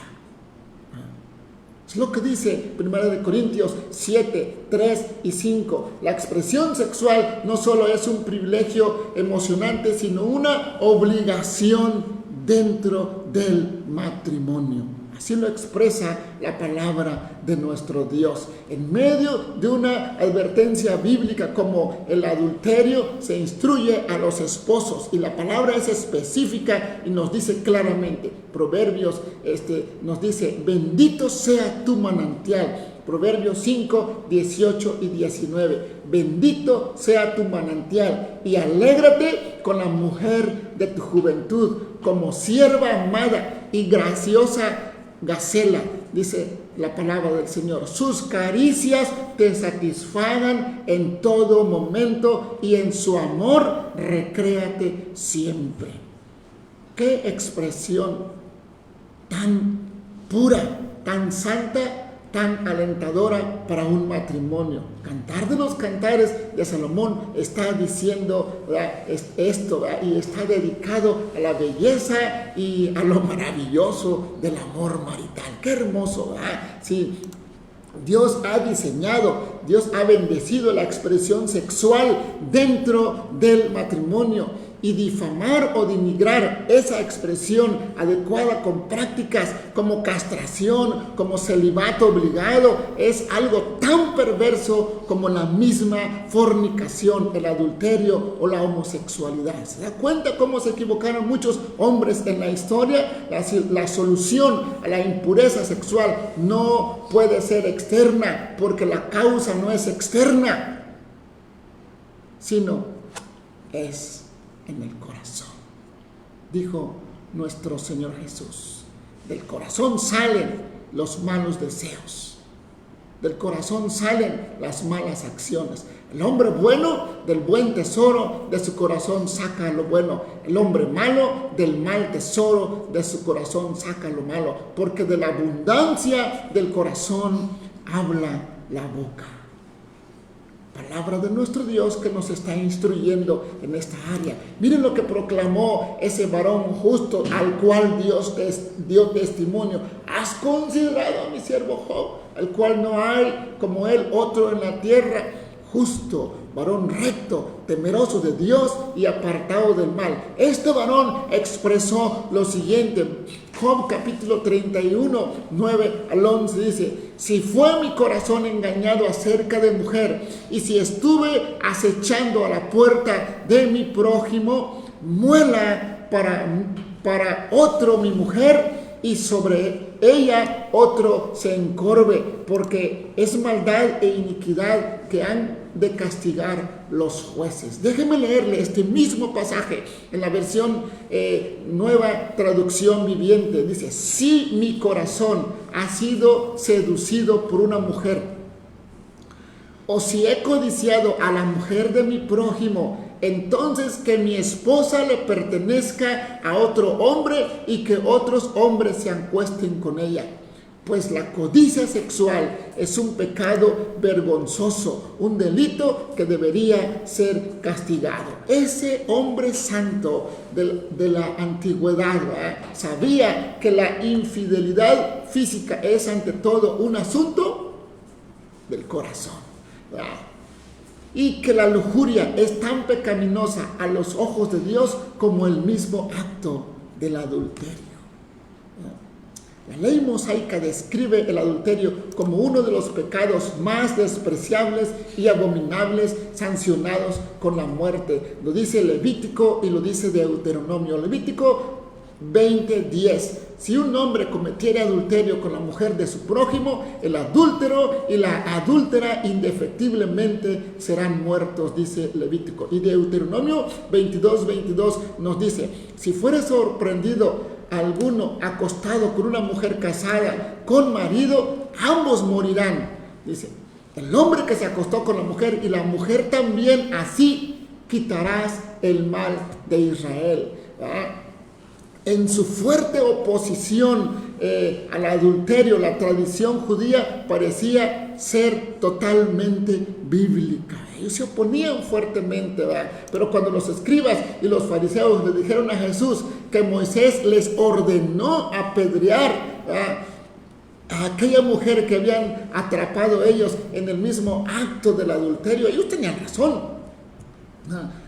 Es lo que dice 1 Corintios 7, 3 y 5. La expresión sexual no solo es un privilegio emocionante, sino una obligación dentro del matrimonio. Así lo expresa la palabra de nuestro Dios. En medio de una advertencia bíblica como el adulterio, se instruye a los esposos, y la palabra es específica y nos dice claramente. Proverbios nos dice: bendito sea tu manantial. Proverbios 5, 18 y 19. Bendito sea tu manantial y alégrate con la mujer de tu juventud, como sierva amada y graciosa gacela, dice la palabra del Señor. Sus caricias te satisfagan en todo momento y en su amor recréate siempre. Qué expresión tan pura, tan santa, tan alentadora para un matrimonio. Cantar de los Cantares de Salomón está diciendo, ¿verdad?, esto, ¿verdad?, y está dedicado a la belleza y a lo maravilloso del amor marital. Qué hermoso, ¿verdad? Sí, Dios ha diseñado, Dios ha bendecido la expresión sexual dentro del matrimonio. Y difamar o denigrar esa expresión adecuada con prácticas como castración, como celibato obligado, es algo tan perverso como la misma fornicación, el adulterio o la homosexualidad. ¿Se da cuenta cómo se equivocaron muchos hombres en la historia? La solución a la impureza sexual no puede ser externa, porque la causa no es externa, sino es en el corazón. Dijo nuestro Señor Jesús, del corazón salen los malos deseos, del corazón salen las malas acciones. El hombre bueno del buen tesoro de su corazón saca lo bueno. El hombre malo del mal tesoro de su corazón saca lo malo. Porque de la abundancia del corazón habla la boca. Palabra de nuestro Dios que nos está instruyendo en esta área. Miren lo que proclamó ese varón justo al cual Dios dio testimonio. Has considerado a mi siervo Job, al cual no hay como él otro en la tierra, justo, varón recto, temeroso de Dios y apartado del mal. Este varón expresó lo siguiente. Job capítulo 31, 9 al 11 dice: si fue mi corazón engañado acerca de mujer, y si estuve acechando a la puerta de mi prójimo, muela para otro mi mujer, y sobre ella otro se encorve, porque es maldad e iniquidad que han de castigar los jueces. Déjenme leerle este mismo pasaje en la versión Nueva Traducción Viviente. Dice: si mi corazón ha sido seducido por una mujer, o si he codiciado a la mujer de mi prójimo, entonces que mi esposa le pertenezca a otro hombre y que otros hombres se acuesten con ella. Pues la codicia sexual es un pecado vergonzoso, un delito que debería ser castigado. Ese hombre santo de la antigüedad, ¿verdad?, sabía que la infidelidad física es ante todo un asunto del corazón, ¿verdad?, y que la lujuria es tan pecaminosa a los ojos de Dios como el mismo acto del adulterio. La ley mosaica describe el adulterio como uno de los pecados más despreciables y abominables, sancionados con la muerte. Lo dice Levítico y lo dice Deuteronomio. Levítico 20:10. Si un hombre cometiera adulterio con la mujer de su prójimo, el adúltero y la adúltera indefectiblemente serán muertos, dice Levítico. Y Deuteronomio 22:22 nos dice: si fuere sorprendido alguno acostado con una mujer casada con marido, ambos morirán. Dice: el hombre que se acostó con la mujer y la mujer también, así quitarás el mal de Israel. ¿Verdad? En su fuerte oposición al adulterio, la tradición judía parecía ser totalmente bíblica. Ellos se oponían fuertemente, ¿verdad? Pero cuando los escribas y los fariseos le dijeron a Jesús que Moisés les ordenó apedrear, ¿verdad?, a aquella mujer que habían atrapado ellos en el mismo acto del adulterio, ellos tenían razón.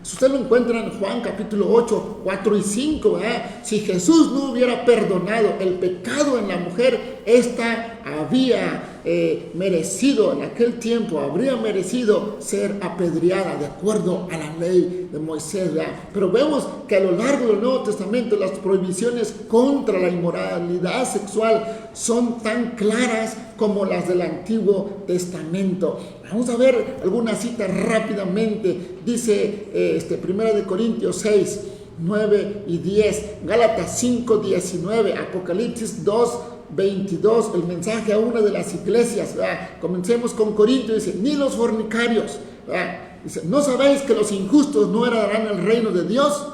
Si usted lo encuentra en Juan capítulo 8, 4 y 5, ¿verdad? Si Jesús no hubiera perdonado el pecado en la mujer, esta había merecido, en aquel tiempo, habría merecido ser apedreada de acuerdo a la ley de Moisés, ¿verdad? Pero vemos que a lo largo del Nuevo Testamento las prohibiciones contra la inmoralidad sexual son tan claras como las del Antiguo Testamento. Vamos a ver algunas citas rápidamente. Dice 1 Corintios 6, 9 y 10, Gálatas 5, 19, Apocalipsis 2, 22, el mensaje a una de las iglesias, ¿verdad? Comencemos con Corintios. Dice: ni los fornicarios, ¿verdad?, dice: ¿no sabéis que los injustos no heredarán el reino de Dios?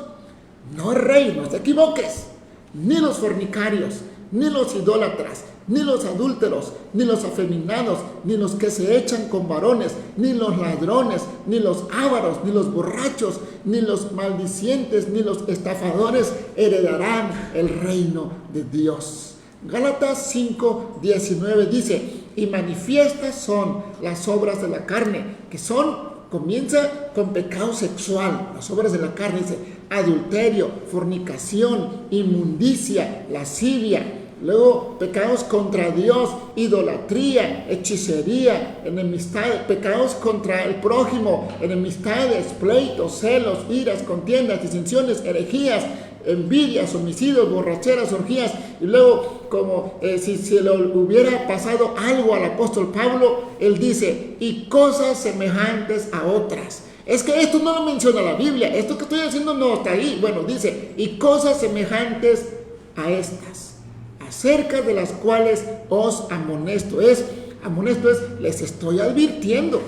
No es rey, no te equivoques. Ni los fornicarios, ni los idólatras, ni los adúlteros, ni los afeminados, ni los que se echan con varones, ni los ladrones, ni los ávaros, ni los borrachos, ni los maldicientes, ni los estafadores heredarán el reino de Dios. Gálatas 5, 19 dice: y manifiestas son las obras de la carne, que son, comienza con pecado sexual. Las obras de la carne, dice: adulterio, fornicación, inmundicia, lascivia. Luego, pecados contra Dios, idolatría, hechicería, enemistad, pecados contra el prójimo, enemistades, pleitos, celos, iras, contiendas, disensiones, herejías, envidias, homicidios, borracheras, orgías. Y luego, como si se le hubiera pasado algo al apóstol Pablo, él dice: y cosas semejantes a otras. Es que esto no lo menciona la Biblia, esto que estoy haciendo no está ahí. Bueno, dice, y cosas semejantes a estas, acerca de las cuales os amonesto. Amonesto es, les estoy advirtiendo.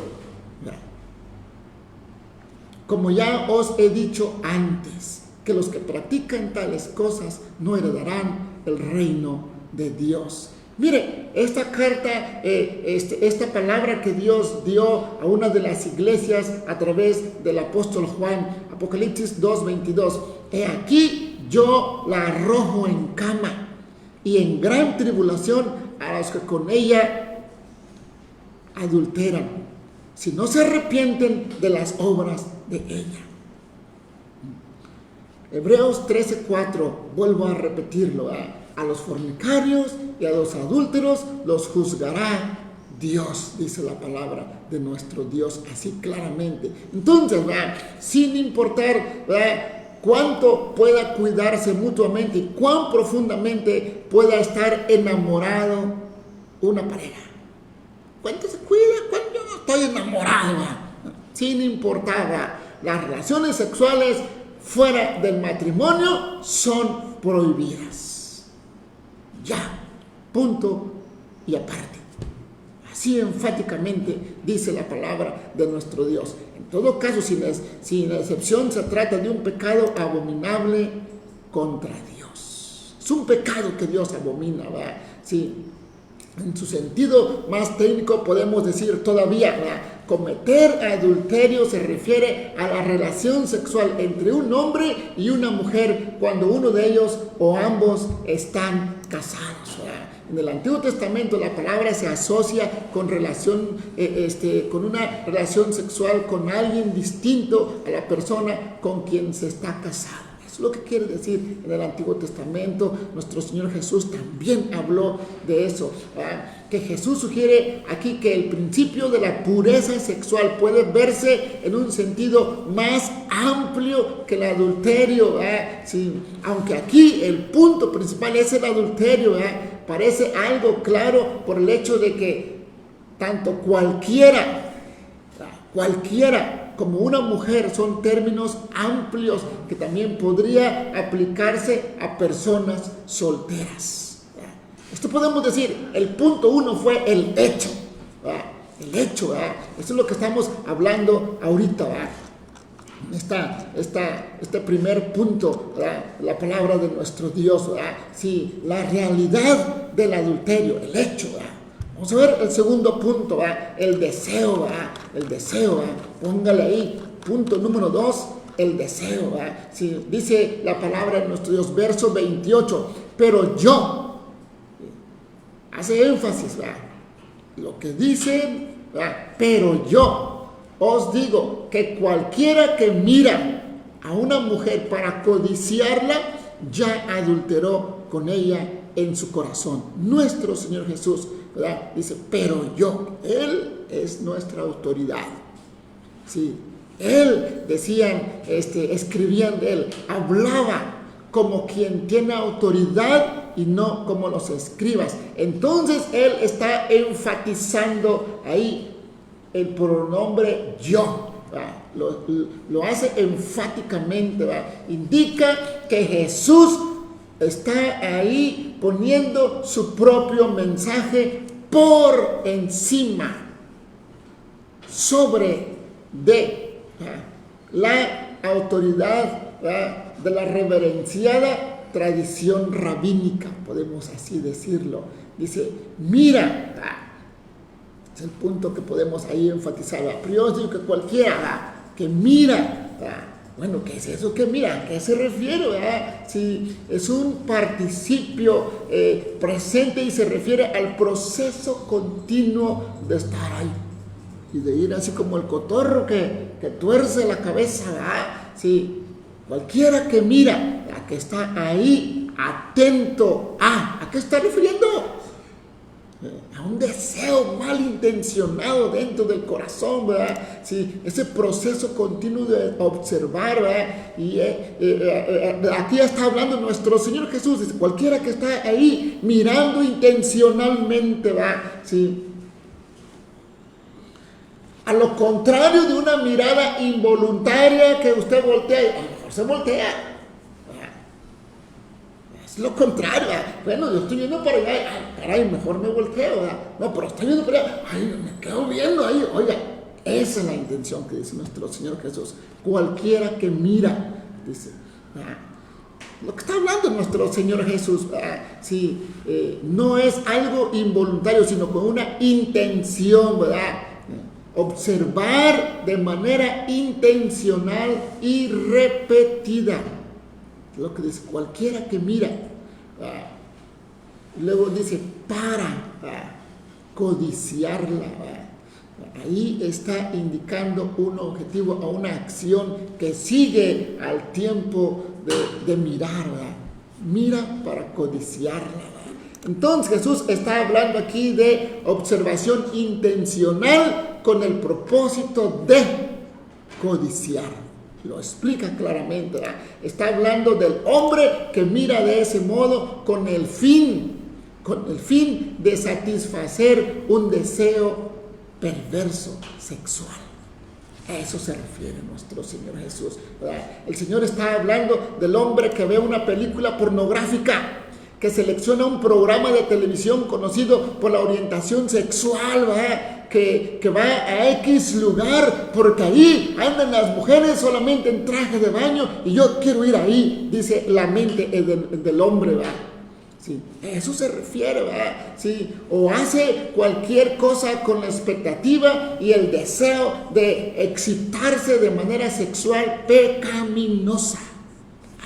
Como ya os he dicho antes, que los que practican tales cosas no heredarán el reino de Dios. Mire, esta carta, esta palabra que Dios dio a una de las iglesias a través del apóstol Juan, Apocalipsis 2:22. He aquí yo la arrojo en cama y en gran tribulación a los que con ella adulteran, si no se arrepienten de las obras de ella. Hebreos 13:4, vuelvo a repetirlo, a los fornicarios y a los adúlteros los juzgará Dios, dice la palabra de nuestro Dios así claramente. Entonces, sin importar cuánto pueda cuidarse mutuamente y cuán profundamente pueda estar enamorado una pareja, cuánto se cuida, cuánto yo estoy enamorado, sin importar, las relaciones sexuales fuera del matrimonio son prohibidas. Ya, punto y aparte. Así enfáticamente dice la palabra de nuestro Dios. En todo caso, sin excepción, se trata de un pecado abominable contra Dios. Es un pecado que Dios abomina, ¿verdad? Sí. En su sentido más técnico podemos decir todavía, ¿verdad? Cometer adulterio se refiere a la relación sexual entre un hombre y una mujer cuando uno de ellos o ambos están casados, ¿verdad? En el Antiguo Testamento la palabra se asocia con con una relación sexual con alguien distinto a la persona con quien se está casado. Eso es lo que quiere decir en el Antiguo Testamento. Nuestro Señor Jesús también habló de eso, ¿verdad? Que Jesús sugiere aquí que el principio de la pureza sexual puede verse en un sentido más amplio que el adulterio, ¿verdad? Sí, aunque aquí el punto principal es el adulterio, ¿verdad? Parece algo claro por el hecho de que tanto cualquiera como una mujer son términos amplios que también podría aplicarse a personas solteras. Esto podemos decir, el punto 1 fue el hecho. El hecho, esto es lo que estamos hablando ahorita. Este primer punto, la palabra de nuestro Dios, sí, la realidad del adulterio, el hecho. Vamos a ver el segundo punto, el deseo, póngale ahí, punto número 2, el deseo. Sí, dice la palabra de nuestro Dios, verso 28, pero yo, hace énfasis, lo que dice, pero yo os digo que cualquiera que mira a una mujer para codiciarla, ya adulteró con ella en su corazón. Nuestro Señor Jesús, ¿verdad? Dice, pero yo, Él es nuestra autoridad. Sí, Él, decían, escribían de Él, hablaba como quien tiene autoridad y no como los escribas. Entonces Él está enfatizando ahí el pronombre yo, lo hace enfáticamente, ¿verdad? Indica que Jesús está ahí poniendo su propio mensaje por encima, sobre de la autoridad de la reverenciada tradición rabínica, podemos así decirlo. Dice, mira, es el punto que podemos ahí enfatizar. Pero yo digo que cualquiera que mira, bueno, ¿qué es eso que mira? ¿A qué se refiere? Si es un participio presente y se refiere al proceso continuo de estar ahí y de ir así como el cotorro que tuerce la cabeza. Si cualquiera que mira, que está ahí atento ¿a qué está refiriendo? A un deseo malintencionado dentro del corazón, ¿verdad? Sí, ese proceso continuo de observar, ¿verdad? Y aquí está hablando nuestro Señor Jesús, dice, cualquiera que está ahí mirando intencionalmente, ¿verdad? Sí, a A lo contrario de una mirada involuntaria que usted voltea y a lo mejor se voltea. Es lo contrario. Bueno, yo estoy viendo para allá, ay, caray, mejor me volteo. No, pero estoy viendo para allá, ay, me quedo viendo ahí. Oiga, esa es la intención que dice nuestro Señor Jesús. Cualquiera que mira, dice, lo que está hablando nuestro Señor Jesús, sí, no es algo involuntario, sino con una intención, ¿verdad? Observar de manera intencional y repetida. Lo que dice, cualquiera que mira. Luego dice, para codiciarla. Ahí está indicando un objetivo o una acción que sigue al tiempo de mirar. Mira para codiciarla. Entonces Jesús está hablando aquí de observación intencional con el propósito de codiciar. Lo explica claramente. Está hablando del hombre que mira de ese modo con el fin de satisfacer un deseo perverso sexual. A eso se refiere nuestro Señor Jesús, ¿verdad? El Señor está hablando del hombre que ve una película pornográfica, que selecciona un programa de televisión conocido por la orientación sexual, ¿verdad? Que va a X lugar porque ahí andan las mujeres solamente en traje de baño y yo quiero ir ahí, dice la mente del hombre, ¿verdad? Sí, a eso se refiere, ¿verdad? Sí, o hace cualquier cosa con la expectativa y el deseo de excitarse de manera sexual pecaminosa.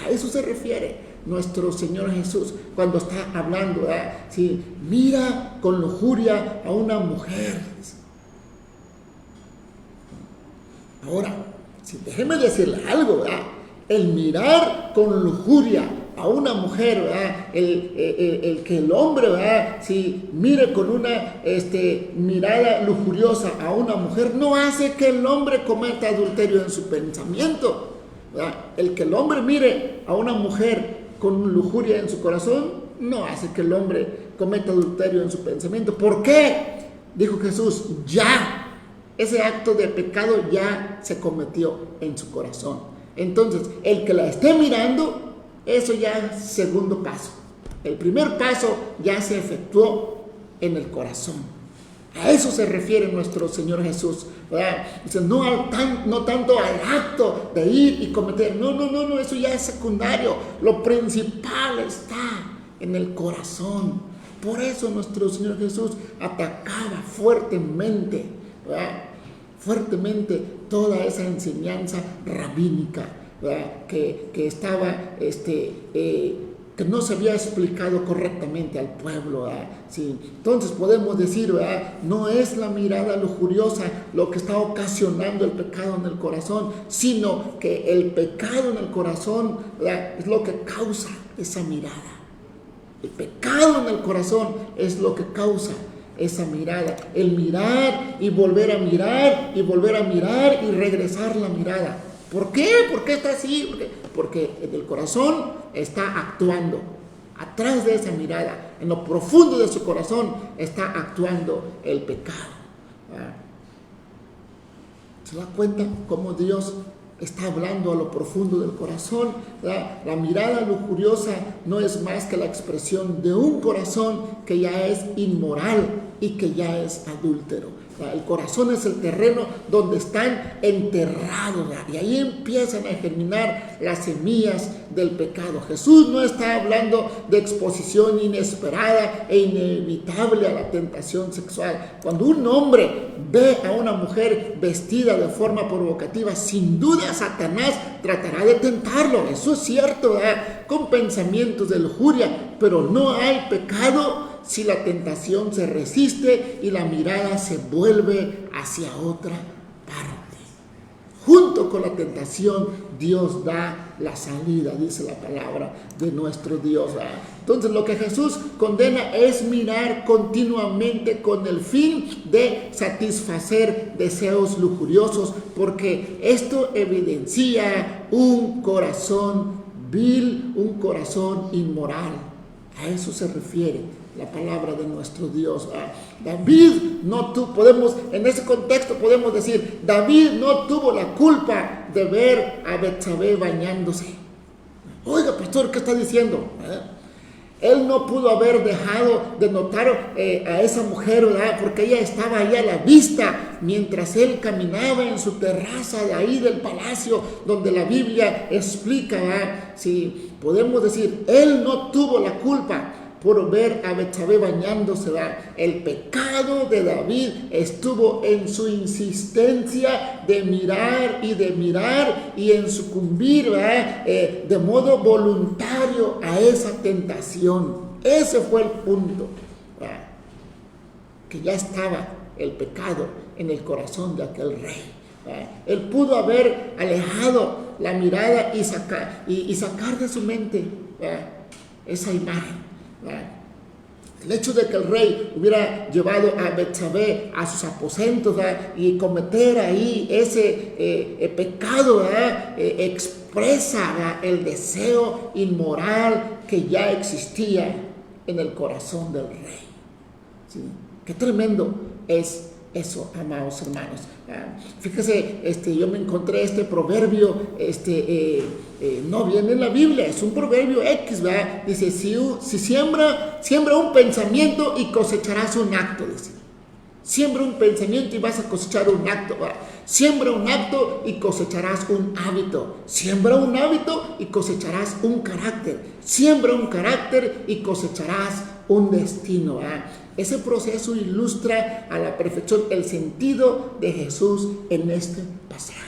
A eso se refiere nuestro Señor Jesús cuando está hablando, ¿verdad? Sí, mira con lujuria a una mujer. Ahora, sí, déjeme decirle algo, ¿verdad? El mirar con lujuria a una mujer, ¿verdad? El que el hombre, ¿verdad? Si mire con una mirada lujuriosa a una mujer, no hace que el hombre cometa adulterio en su pensamiento, ¿verdad? El que el hombre mire a una mujer con lujuria en su corazón, no hace que el hombre cometa adulterio en su pensamiento. ¿Por qué? Dijo Jesús, ya. Ese acto de pecado ya se cometió en su corazón. Entonces, el que la esté mirando, eso ya es segundo paso. El primer paso ya se efectuó en el corazón. A eso se refiere nuestro Señor Jesús, ¿verdad? Dice, no tanto al acto de ir y cometer. No, eso ya es secundario. Lo principal está en el corazón. Por eso nuestro Señor Jesús atacaba fuertemente, ¿verdad? Fuertemente toda esa enseñanza rabínica, ¿verdad? Que estaba, que no se había explicado correctamente al pueblo, ¿verdad? Sí. Entonces podemos decir, ¿verdad? No es la mirada lujuriosa lo que está ocasionando el pecado en el corazón, sino que el pecado en el corazón, ¿verdad? Es lo que causa esa mirada. El pecado en el corazón es lo que causa esa mirada, el mirar y volver a mirar y volver a mirar y regresar la mirada. ¿Por qué? ¿Por qué está así? Porque en el corazón está actuando. Atrás de esa mirada, en lo profundo de su corazón, está actuando el pecado. ¿Se da cuenta cómo Dios está hablando a lo profundo del corazón? La mirada lujuriosa no es más que la expresión de un corazón que ya es inmoral y que ya es adúltero. El corazón es el terreno donde están enterrados, y ahí empiezan a germinar las semillas del pecado. Jesús no está hablando de exposición inesperada e inevitable a la tentación sexual. Cuando un hombre ve a una mujer vestida de forma provocativa, sin duda Satanás tratará de tentarlo. Eso es cierto, ¿verdad? Con pensamientos de lujuria, pero no hay pecado si la tentación se resiste y la mirada se vuelve hacia otra parte. Junto con la tentación, Dios da la salida, dice la palabra de nuestro Dios. Entonces, lo que Jesús condena es mirar continuamente con el fin de satisfacer deseos lujuriosos, porque esto evidencia un corazón vil, un corazón inmoral. A eso se refiere la palabra de nuestro Dios. David no tuvo, podemos, en ese contexto podemos decir, David no tuvo la culpa de ver a Betsabé bañándose. Oiga, pastor, ¿qué está diciendo? Él no pudo haber dejado de notar a esa mujer, ¿verdad? Porque ella estaba ahí a la vista mientras él caminaba en su terraza de ahí del palacio, donde la Biblia explica, ¿verdad? Sí, podemos decir, él no tuvo la culpa por ver a Betsabé bañándose, ¿verdad? El pecado de David estuvo en su insistencia de mirar y en sucumbir, ¿verdad? De modo voluntario a esa tentación. Ese fue el punto, ¿verdad? Que ya estaba el pecado en el corazón de aquel rey, ¿verdad? Él pudo haber alejado la mirada y sacar de su mente, ¿verdad? Esa imagen. El hecho de que el rey hubiera llevado a Betsabé a sus aposentos, ¿verdad? Y cometer ahí ese pecado, ¿verdad? Expresa, ¿verdad? El deseo inmoral que ya existía en el corazón del rey. ¿Sí? Qué tremendo es eso, amados hermanos. Fíjese, yo me encontré este proverbio, no viene en la Biblia, es un proverbio X, ¿verdad? Dice, si siembra un pensamiento y cosecharás un acto, dice. Siembra un pensamiento y vas a cosechar un acto, ¿verdad? Siembra un acto y cosecharás un hábito. Siembra un hábito y cosecharás un carácter. Siembra un carácter y cosecharás un destino, ¿verdad? Ese proceso ilustra a la perfección el sentido de Jesús en este pasaje.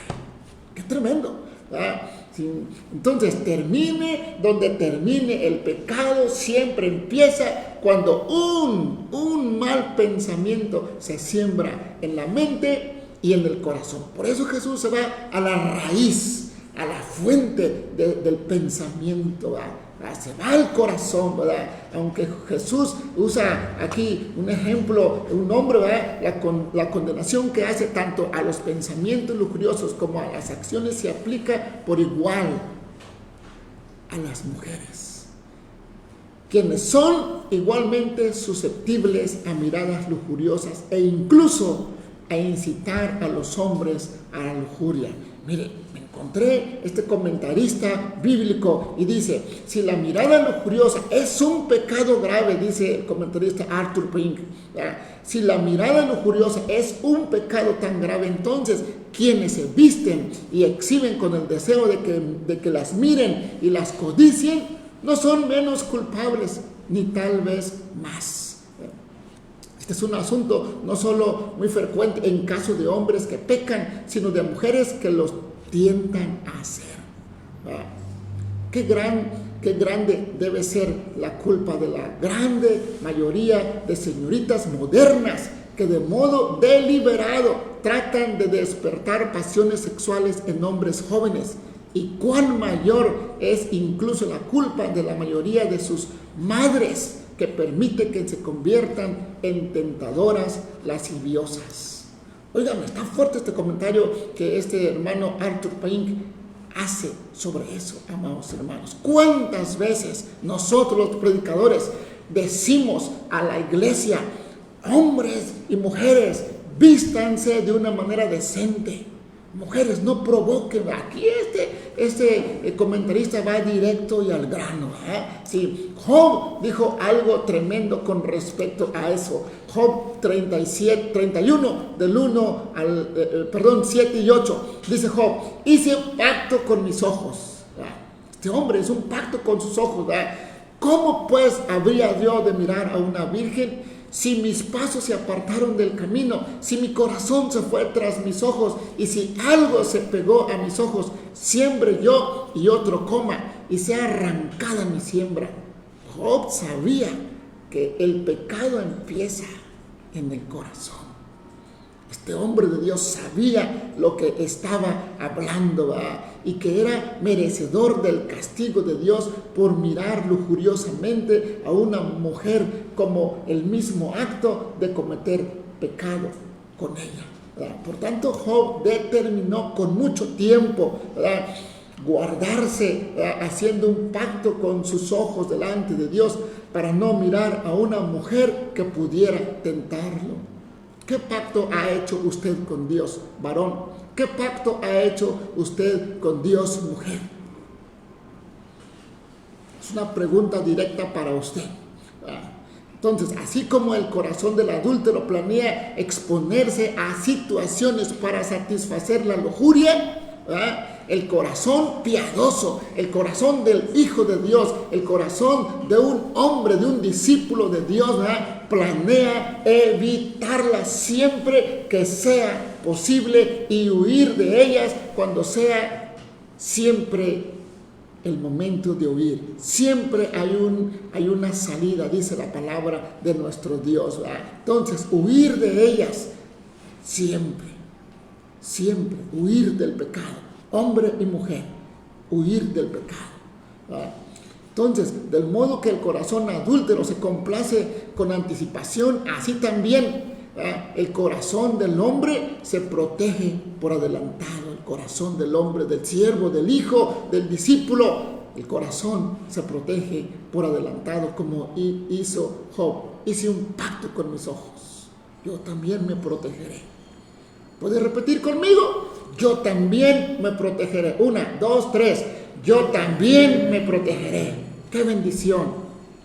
¡Qué tremendo! ¿Verdad? Sí. Entonces, termine donde termine el pecado, siempre empieza cuando un mal pensamiento se siembra en la mente y en el corazón. Por eso Jesús se va a la raíz, a la fuente del pensamiento, ¿verdad? Se va al corazón, ¿verdad? Aunque Jesús usa aquí un ejemplo, un hombre, ¿verdad? La condenación que hace tanto a los pensamientos lujuriosos como a las acciones se aplica por igual a las mujeres, quienes son igualmente susceptibles a miradas lujuriosas e incluso a incitar a los hombres a la lujuria. Mire, me encontré este comentarista bíblico y dice, si la mirada lujuriosa es un pecado grave, dice el comentarista Arthur Pink, ¿verdad? Si la mirada lujuriosa es un pecado tan grave, entonces quienes se visten y exhiben con el deseo de que las miren y las codicien, no son menos culpables, ni tal vez más. Este es un asunto no solo muy frecuente en caso de hombres que pecan, sino de mujeres que los tientan a hacer. Qué grande debe ser la culpa de la grande mayoría de señoritas modernas que de modo deliberado tratan de despertar pasiones sexuales en hombres jóvenes. Y cuán mayor es incluso la culpa de la mayoría de sus madres que permite que se conviertan en tentadoras lasciviosas. Oigan, está fuerte este comentario que este hermano Arthur Pink hace sobre eso, amados hermanos. ¿Cuántas veces nosotros los predicadores decimos a la iglesia, hombres y mujeres, vístanse de una manera decente? Mujeres, no provoquen. Aquí este comentarista va directo y al grano, ¿eh? Sí, Job dijo algo tremendo con respecto a eso. Job 31, del 1 al, 7 y 8. Dice Job, hice un pacto con mis ojos. Este hombre es un pacto con sus ojos. ¿Cómo pues habría yo de mirar a una virgen? Si mis pasos se apartaron del camino, si mi corazón se fue tras mis ojos, y si algo se pegó a mis ojos, siembre yo y otro coma, y sea arrancada mi siembra. Job sabía que el pecado empieza en el corazón. Este hombre de Dios sabía lo que estaba hablando, ¿verdad? Y que era merecedor del castigo de Dios por mirar lujuriosamente a una mujer como el mismo acto de cometer pecado con ella, ¿verdad? Por tanto, Job determinó con mucho tiempo, ¿verdad?, guardarse, haciendo un pacto con sus ojos delante de Dios para no mirar a una mujer que pudiera tentarlo. ¿Qué pacto ha hecho usted con Dios, varón? ¿Qué pacto ha hecho usted con Dios, mujer? Es una pregunta directa para usted. Entonces, así como el corazón del adúltero planea exponerse a situaciones para satisfacer la lujuria, el corazón piadoso, el corazón del Hijo de Dios, el corazón de un hombre, de un discípulo de Dios, planea evitarlas siempre que sea posible y huir de ellas cuando sea siempre el momento de huir. Siempre hay una salida, dice la palabra de nuestro Dios. Entonces, huir de ellas siempre, huir del pecado. Hombre y mujer, huir del pecado. Entonces, del modo que el corazón adúltero se complace con anticipación, así también el corazón del hombre se protege por adelantado. El corazón del hombre, del siervo, del hijo, del discípulo, el corazón se protege por adelantado, como hizo Job. Hice un pacto con mis ojos, yo también me protegeré. ¿Puedes repetir conmigo? Yo también me protegeré. 1, 2, 3. Yo también me protegeré. ¡Qué bendición!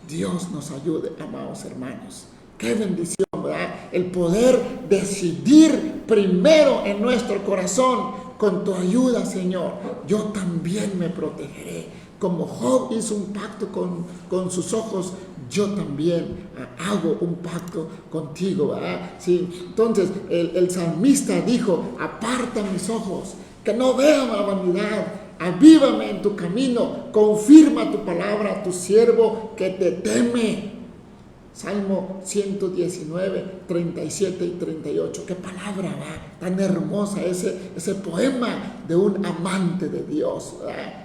Dios nos ayude, amados hermanos. ¡Qué bendición! ¿Verdad? El poder decidir primero en nuestro corazón, con tu ayuda, Señor, yo también me protegeré. Como Job hizo un pacto con sus ojos, yo también hago un pacto contigo, ¿verdad? Sí. Entonces el salmista dijo: aparta mis ojos, que no vean la vanidad, avívame en tu camino, confirma tu palabra a tu siervo que te teme. Salmo 119, 37 y 38. Qué palabra, tan hermosa, ese poema de un amante de Dios.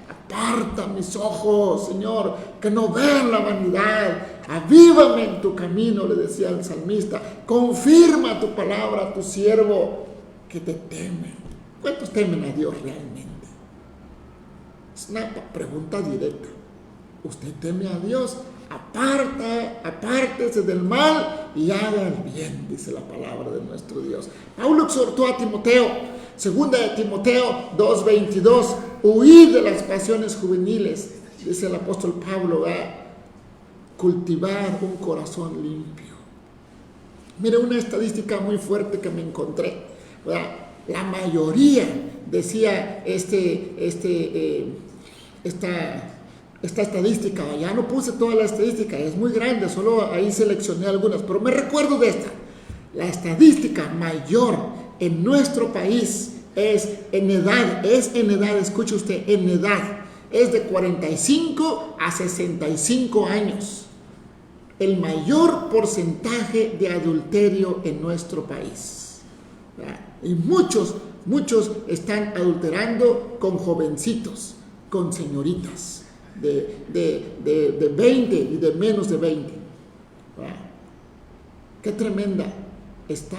Aparta mis ojos, Señor, que no vean la vanidad. Avívame en tu camino, le decía el salmista. Confirma tu palabra a tu siervo que te teme. ¿Cuántos temen a Dios realmente? Es una pregunta directa. ¿Usted teme a Dios? Apártese del mal y haga el bien, dice la palabra de nuestro Dios. Pablo exhortó a Timoteo, 2 de Timoteo 2:22, huid de las pasiones juveniles, dice el apóstol Pablo, cultivar un corazón limpio. Mire, una estadística muy fuerte que me encontré, la mayoría, decía esta estadística, ya no puse toda la estadística, es muy grande, solo ahí seleccioné algunas, pero me recuerdo de esta. La estadística mayor en nuestro país es en edad, escuche usted, en edad, es de 45 a 65 años. El mayor porcentaje de adulterio en nuestro país. Y muchos están adulterando con jovencitos, con señoritas de 20 y de menos de 20. Qué tremenda está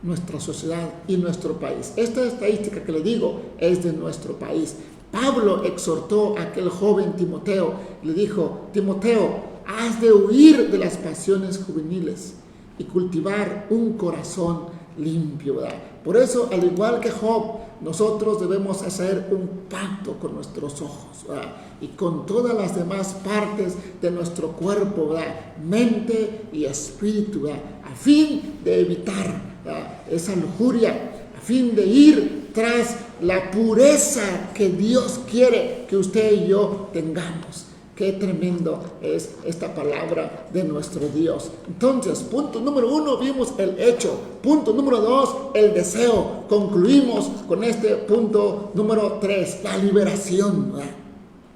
nuestra sociedad y nuestro país. Esta estadística que le digo es de nuestro país. Pablo exhortó a aquel joven Timoteo, le dijo: Timoteo, has de huir de las pasiones juveniles y cultivar un corazón limpio, ¿verdad? Por eso, al igual que Job, nosotros debemos hacer un pacto con nuestros ojos, ¿verdad? Y con todas las demás partes de nuestro cuerpo, ¿verdad? Mente y espíritu, ¿verdad? A fin de evitar, ¿verdad?, esa lujuria, a fin de ir tras la pureza que Dios quiere que usted y yo tengamos. Qué tremendo es esta palabra de nuestro Dios. Entonces, punto número 1, vimos el hecho. Punto número 2, el deseo. Concluimos con este punto número 3, la liberación.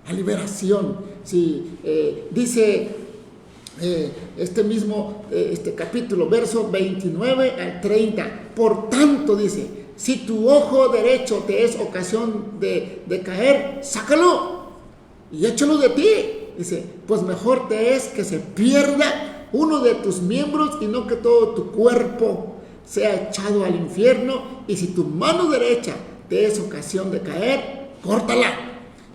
La liberación. Sí, dice este capítulo, verso 29 al 30. Por tanto, dice, si tu ojo derecho te es ocasión de caer, sácalo y échalo de ti. Dice, pues mejor te es que se pierda uno de tus miembros y no que todo tu cuerpo sea echado al infierno. Y si tu mano derecha te es ocasión de caer, córtala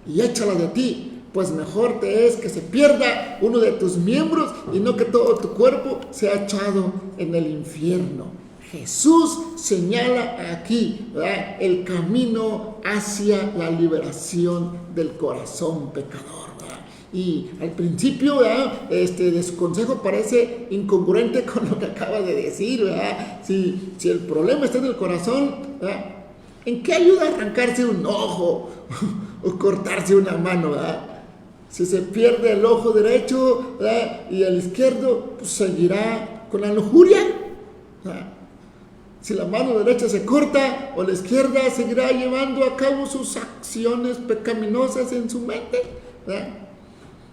y échala de ti, pues mejor te es que se pierda uno de tus miembros y no que todo tu cuerpo sea echado en el infierno. Jesús señala aquí, ¿verdad?, el camino hacia la liberación del corazón pecador. Y al principio, ¿verdad?, de su consejo parece incongruente con lo que acaba de decir, ¿verdad? Si el problema está en el corazón, ¿verdad?, ¿en qué ayuda arrancarse un ojo o cortarse una mano, ¿verdad? Si se pierde el ojo derecho, ¿verdad?, y el izquierdo, pues seguirá con la lujuria, ¿verdad? Si la mano derecha se corta o la izquierda, seguirá llevando a cabo sus acciones pecaminosas en su mente, ¿verdad?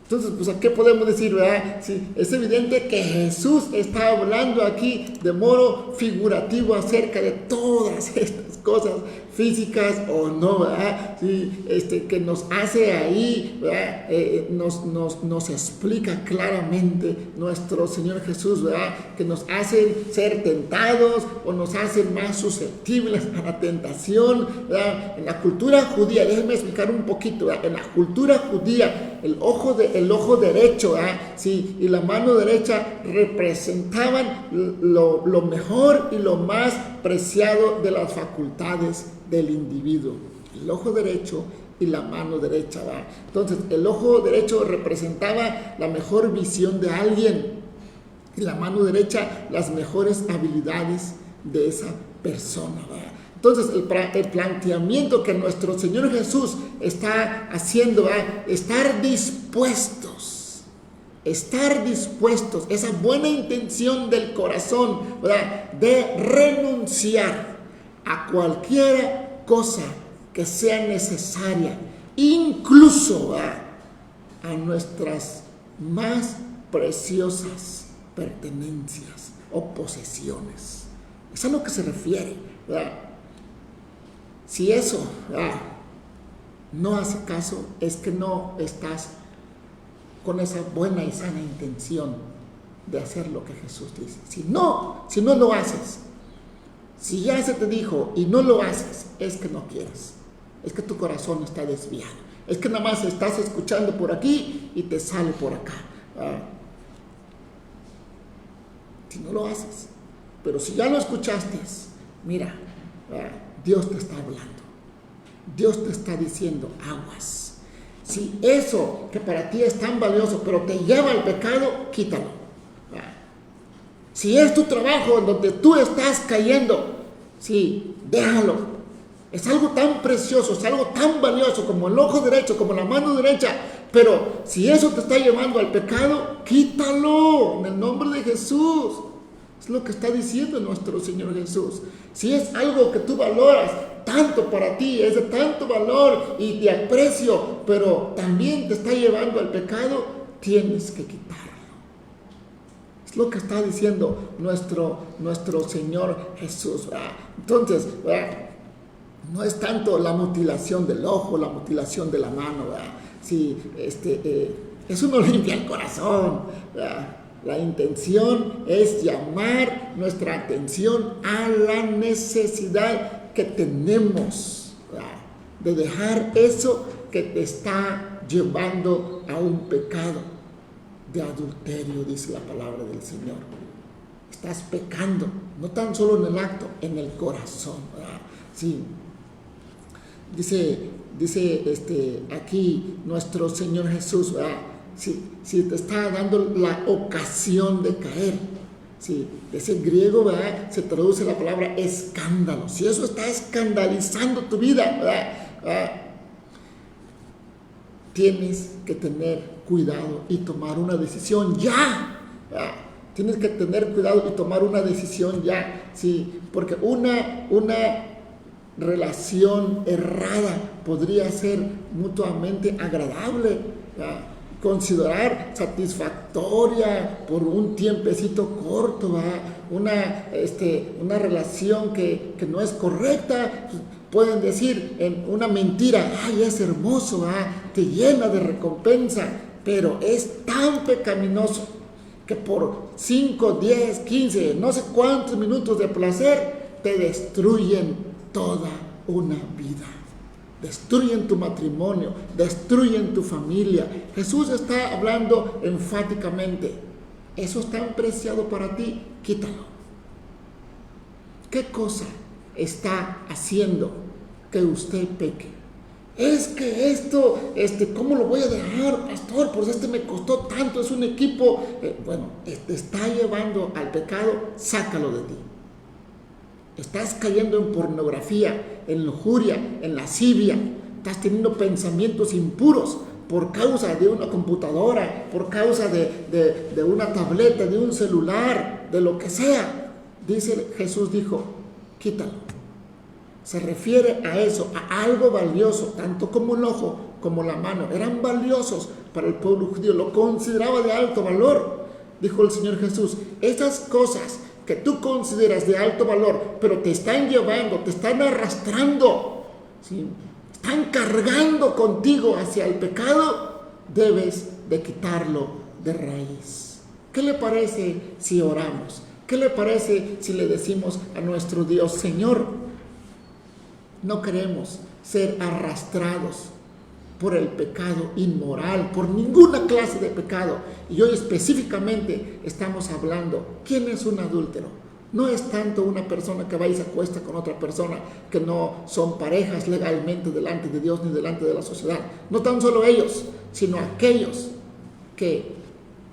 Entonces, pues, ¿a qué podemos decir, verdad? Sí, es evidente que Jesús está hablando aquí de modo figurativo acerca de todas estas cosas físicas o no, ¿verdad? Sí, que nos hace ahí, ¿verdad? Nos explica claramente nuestro Señor Jesús, ¿verdad?, que nos hacen ser tentados o nos hacen más susceptibles a la tentación, ¿verdad? En la cultura judía, déjenme explicar un poquito, ¿verdad? En la cultura judía, el ojo derecho, ¿verdad?, sí, y la mano derecha representaban lo mejor y lo más preciado de las facultades del individuo. El ojo derecho y la mano derecha, ¿verdad? Entonces, el ojo derecho representaba la mejor visión de alguien y la mano derecha las mejores habilidades de esa persona, ¿verdad? Entonces, el planteamiento que nuestro Señor Jesús está haciendo, ¿verdad?, estar dispuestos, esa buena intención del corazón, ¿verdad?, de renunciar a cualquier cosa que sea necesaria, incluso, ¿verdad?, a nuestras más preciosas pertenencias o posesiones. Es a lo que se refiere, ¿verdad? Si eso, ¿verdad?, no hace caso, es que no estás con esa buena y sana intención de hacer lo que Jesús dice. Si no lo haces, si ya se te dijo y no lo haces, es que no quieres, es que tu corazón está desviado, es que nada más estás escuchando por aquí y te sale por acá. Si no lo haces, pero si ya lo escuchaste, mira, Dios te está hablando, Dios te está diciendo aguas. Si eso que para ti es tan valioso, pero te lleva al pecado, quítalo. Si es tu trabajo en donde tú estás cayendo, sí, déjalo. Es algo tan precioso, es algo tan valioso como el ojo derecho, como la mano derecha. Pero si eso te está llevando al pecado, quítalo en el nombre de Jesús. Es lo que está diciendo nuestro Señor Jesús. Si es algo que tú valoras tanto para ti, es de tanto valor y de aprecio, pero también te está llevando al pecado, tienes que quitarlo. Es lo que está diciendo nuestro Señor Jesús, ¿verdad? Entonces, ¿verdad?, no es tanto la mutilación del ojo, la mutilación de la mano, ¿verdad? Sí, eso no limpia el corazón, ¿verdad? La intención es llamar nuestra atención a la necesidad que tenemos, ¿verdad?, de dejar eso que te está llevando a un pecado de adulterio, dice la palabra del Señor. Estás pecando, no tan solo en el acto, en el corazón, ¿verdad? Sí. Dice aquí nuestro Señor Jesús, ¿verdad? Si te está dando la ocasión de caer, sí, ese griego, ¿verdad?, se traduce la palabra escándalo. Si eso está escandalizando tu vida, ¿verdad?, tienes que tener cuidado y tomar una decisión ya, ¿verdad? Tienes que tener cuidado y tomar una decisión ya, sí, porque una relación errada podría ser mutuamente agradable, ¿verdad?, considerar satisfactoria por un tiempecito corto, ¿verdad?, una relación que no es correcta. Pueden decir en una mentira, ay, es hermoso, ¿verdad?, te llena de recompensa, pero es tan pecaminoso que por 5, 10, 15, no sé cuántos minutos de placer te destruyen toda una vida. destruyen tu matrimonio, destruyen tu familia. Jesús está hablando enfáticamente. Eso es tan preciado para ti, quítalo. ¿Qué cosa está haciendo que usted peque? Es que esto, ¿cómo lo voy a dejar, pastor? Pues me costó tanto, es un equipo. Te está llevando al pecado, sácalo de ti. Estás cayendo en pornografía, en lujuria, en lascivia. Estás teniendo pensamientos impuros por causa de una computadora, por causa de una tableta, de un celular, de lo que sea. Jesús dijo, quítalo. Se refiere a eso, a algo valioso, tanto como el ojo como la mano. Eran valiosos para el pueblo judío, lo consideraba de alto valor. Dijo el Señor Jesús, esas cosas que tú consideras de alto valor, pero te están llevando, te están arrastrando, ¿sí? Están cargando contigo hacia el pecado, debes de quitarlo de raíz. ¿Qué le parece si oramos? ¿Qué le parece si le decimos a nuestro Dios, Señor, no queremos ser arrastrados por el pecado inmoral, por ninguna clase de pecado? Y hoy específicamente estamos hablando, ¿quién es un adúltero? No es tanto una persona que va y se acuesta con otra persona, que no son parejas legalmente delante de Dios ni delante de la sociedad. No tan solo ellos, sino aquellos que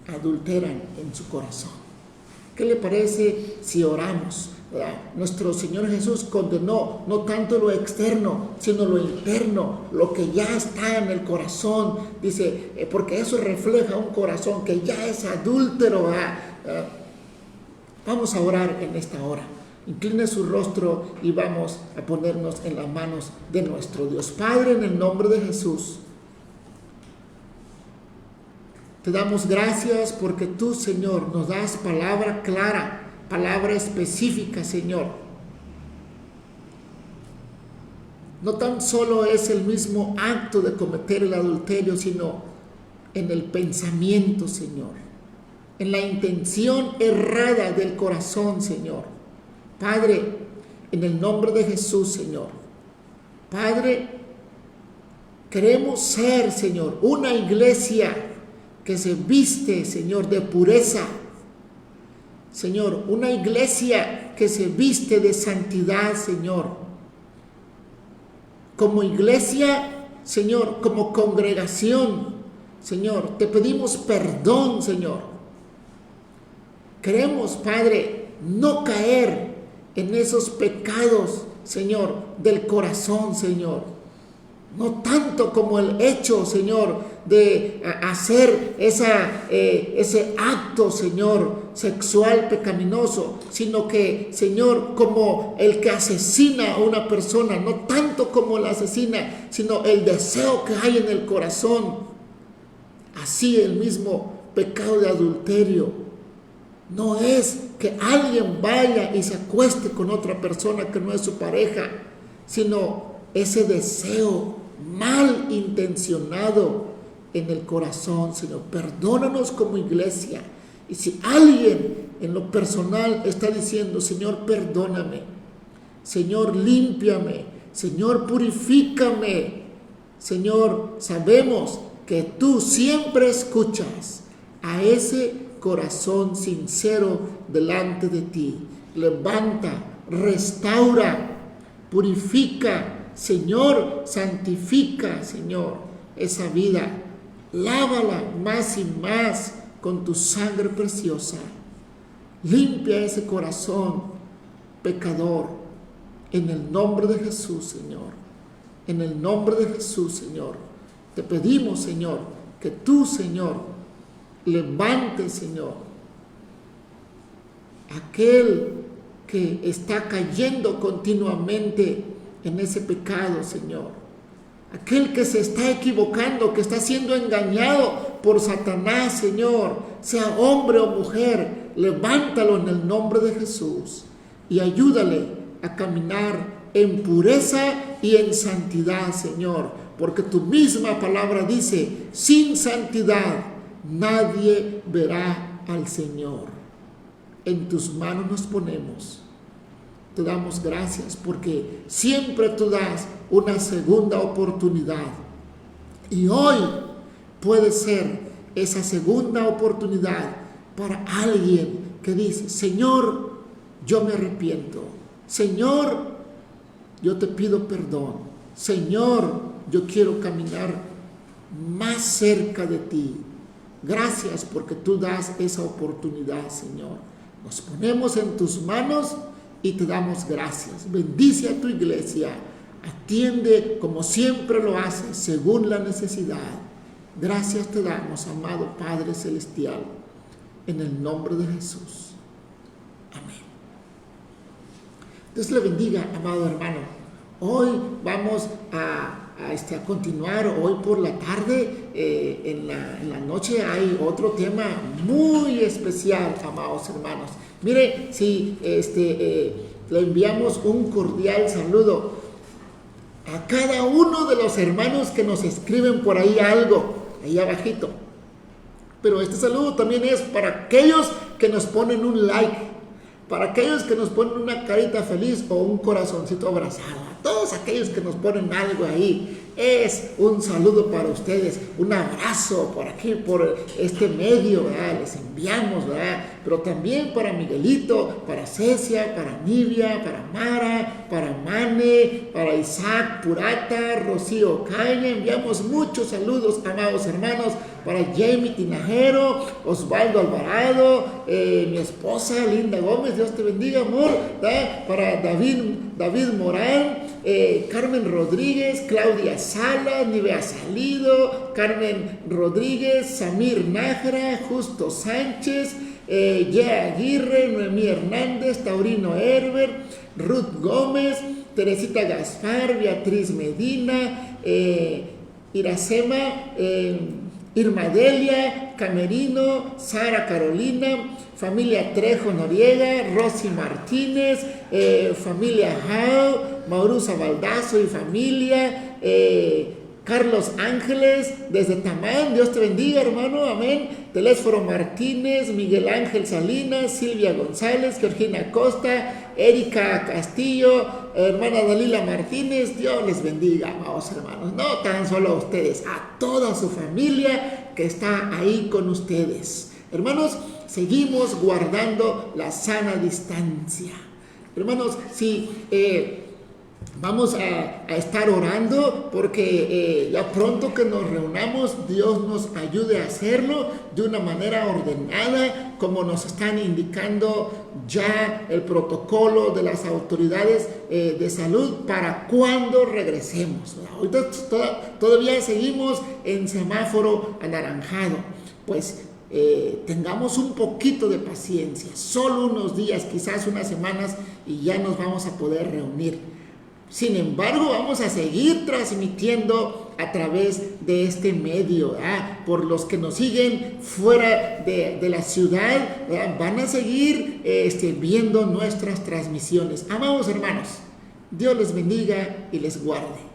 adulteran en su corazón. ¿Qué le parece si oramos? Nuestro Señor Jesús condenó no tanto lo externo, sino lo interno, lo que ya está en el corazón. Dice, porque eso refleja un corazón que ya es adúltero. Vamos a orar en esta hora. Incline su rostro y vamos a ponernos en las manos de nuestro Dios. Padre, en el nombre de Jesús, te damos gracias porque tú, Señor, nos das palabra clara, palabra específica, Señor. No tan solo es el mismo acto de cometer el adulterio, sino en el pensamiento, Señor, en la intención errada del corazón, Señor. Padre, en el nombre de Jesús, Señor. Padre, queremos ser, Señor, una iglesia que se viste, Señor, de pureza. Señor, una iglesia que se viste de santidad, Señor. Como iglesia, Señor, como congregación, Señor, te pedimos perdón, Señor. Queremos, Padre, no caer en esos pecados, Señor, del corazón, Señor. No tanto como el hecho, Señor, de hacer ese acto, Señor, sexual pecaminoso, sino que, Señor, como el que asesina a una persona, no tanto como el asesina, sino el deseo que hay en el corazón. Así el mismo pecado de adulterio no es que alguien vaya y se acueste con otra persona que no es su pareja, sino ese deseo mal intencionado en el corazón, Señor. Perdónanos como iglesia. Y si alguien en lo personal está diciendo, Señor, perdóname, Señor, límpiame, Señor, purifícame, Señor, sabemos que tú siempre escuchas a ese corazón sincero delante de ti. Levanta, restaura, purifica, Señor, santifica, Señor, esa vida. Lávala más y más con tu sangre preciosa. Limpia ese corazón pecador. En el nombre de Jesús, Señor. En el nombre de Jesús, Señor. Te pedimos, Señor, que tú, Señor, levantes, Señor, aquel que está cayendo continuamente en ese pecado, Señor. Aquel que se está equivocando, que está siendo engañado por Satanás, Señor, sea hombre o mujer, levántalo en el nombre de Jesús y ayúdale a caminar en pureza y en santidad, Señor, porque tu misma palabra dice, sin santidad nadie verá al Señor. En tus manos nos ponemos. te damos gracias porque siempre tú das una segunda oportunidad. Y hoy puede ser esa segunda oportunidad para alguien que dice, Señor, yo me arrepiento. Señor, yo te pido perdón. Señor, yo quiero caminar más cerca de ti. Gracias porque tú das esa oportunidad, Señor. Nos ponemos en tus manos y te damos gracias. Bendice a tu iglesia. Atiende como siempre lo haces, según la necesidad. Gracias te damos, amado Padre Celestial, en el nombre de Jesús. Amén. Dios le bendiga, amado hermano. Hoy vamos a continuar. Hoy por la tarde, en la noche hay otro tema muy especial, amados hermanos. Mire, si le enviamos un cordial saludo a cada uno de los hermanos que nos escriben por ahí algo, ahí abajito. Pero este saludo también es para aquellos que nos ponen un like, para aquellos que nos ponen una carita feliz o un corazoncito abrazado. A todos aquellos que nos ponen algo ahí, es un saludo para ustedes, un abrazo por aquí, por este medio, ¿verdad? Les enviamos, ¿verdad? Pero también para Miguelito, para Cecia, para Nivia, para Mara, para Mane, para Isaac Purata, Rocío Caña. Enviamos muchos saludos, amados hermanos, para Jamie Tinajero, Osvaldo Alvarado, mi esposa Linda Gómez, Dios te bendiga, amor, ¿verdad? Para David Morán, Carmen Rodríguez, Claudia Sala, Nivea Salido, Carmen Rodríguez, Samir Nájera, Justo Sánchez, Yea Aguirre, Noemí Hernández, Taurino Herbert, Ruth Gómez, Teresita Gaspar, Beatriz Medina, Iracema, Irma Delia, Camerino, Sara Carolina, familia Trejo Noriega, Rosy Martínez, familia Jao, Maurusa Baldazo y familia, Carlos Ángeles, desde Tamán, Dios te bendiga, hermano, amén. Telésforo Martínez, Miguel Ángel Salinas, Silvia González, Georgina Costa, Erika Castillo, hermana Dalila Martínez, Dios les bendiga, amados hermanos. No tan solo a ustedes, a toda su familia que está ahí con ustedes. Hermanos, seguimos guardando la sana distancia. Hermanos, sí, vamos a estar orando porque ya pronto que nos reunamos, Dios nos ayude a hacerlo de una manera ordenada, como nos están indicando ya el protocolo de las autoridades de salud para cuando regresemos. Ahorita todavía seguimos en semáforo anaranjado. Pues tengamos un poquito de paciencia, solo unos días, quizás unas semanas, y ya nos vamos a poder reunir. Sin embargo, vamos a seguir transmitiendo a través de este medio, ¿verdad? Por los que nos siguen fuera de la ciudad, ¿verdad? Van a seguir viendo nuestras transmisiones. Amados hermanos, Dios les bendiga y les guarde.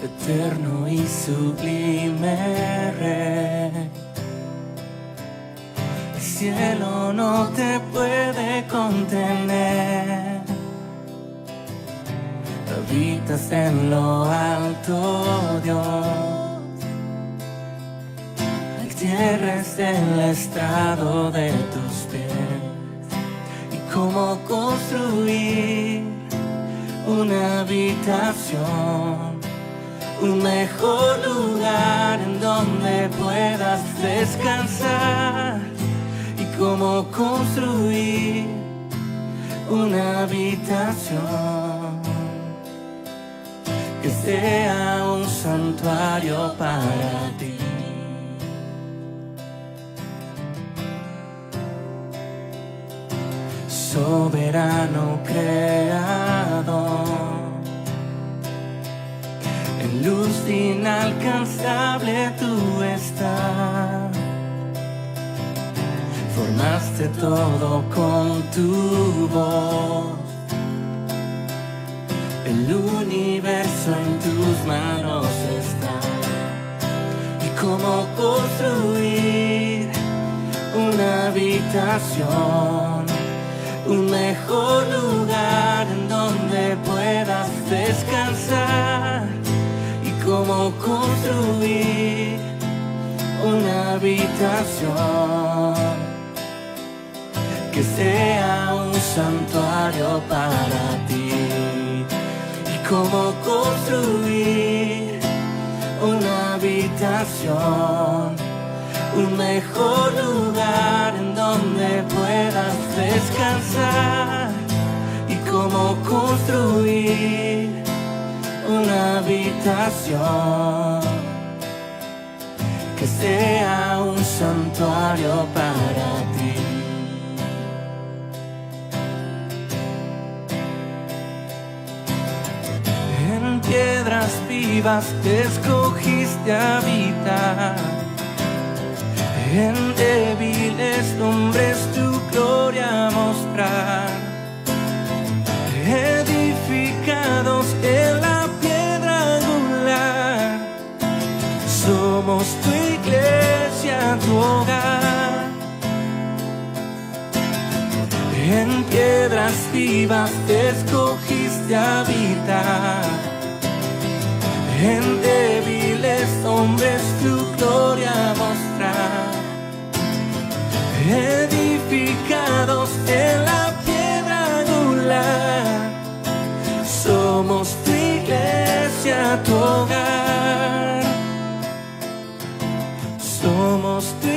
Eterno y sublime Rey, el cielo no te puede contener. Habitas en lo alto, Dios. La tierra es el estrado de tus pies. ¿Y cómo construir una habitación? Un mejor lugar en donde puedas descansar. Y cómo construir una habitación que sea un santuario para ti. Soberano creador, en luz inalcanzable tú estás. Formaste todo con tu voz. El universo en tus manos está. Y cómo construir una habitación, un mejor lugar en donde puedas descansar, y cómo construir una habitación que sea un santuario para ti, y cómo construir una habitación, un mejor lugar en donde puedas descansar, y cómo construir una habitación que sea un santuario para ti. En piedras vivas te escogiste habitar, en débiles hombres tu gloria mostrar, edificados en la piedra angular, somos tu iglesia, tu hogar. En piedras vivas te escogiste habitar, en débiles hombres tu gloria mostrar, edificados en la piedra angular, somos tu iglesia, tu hogar. Somos tu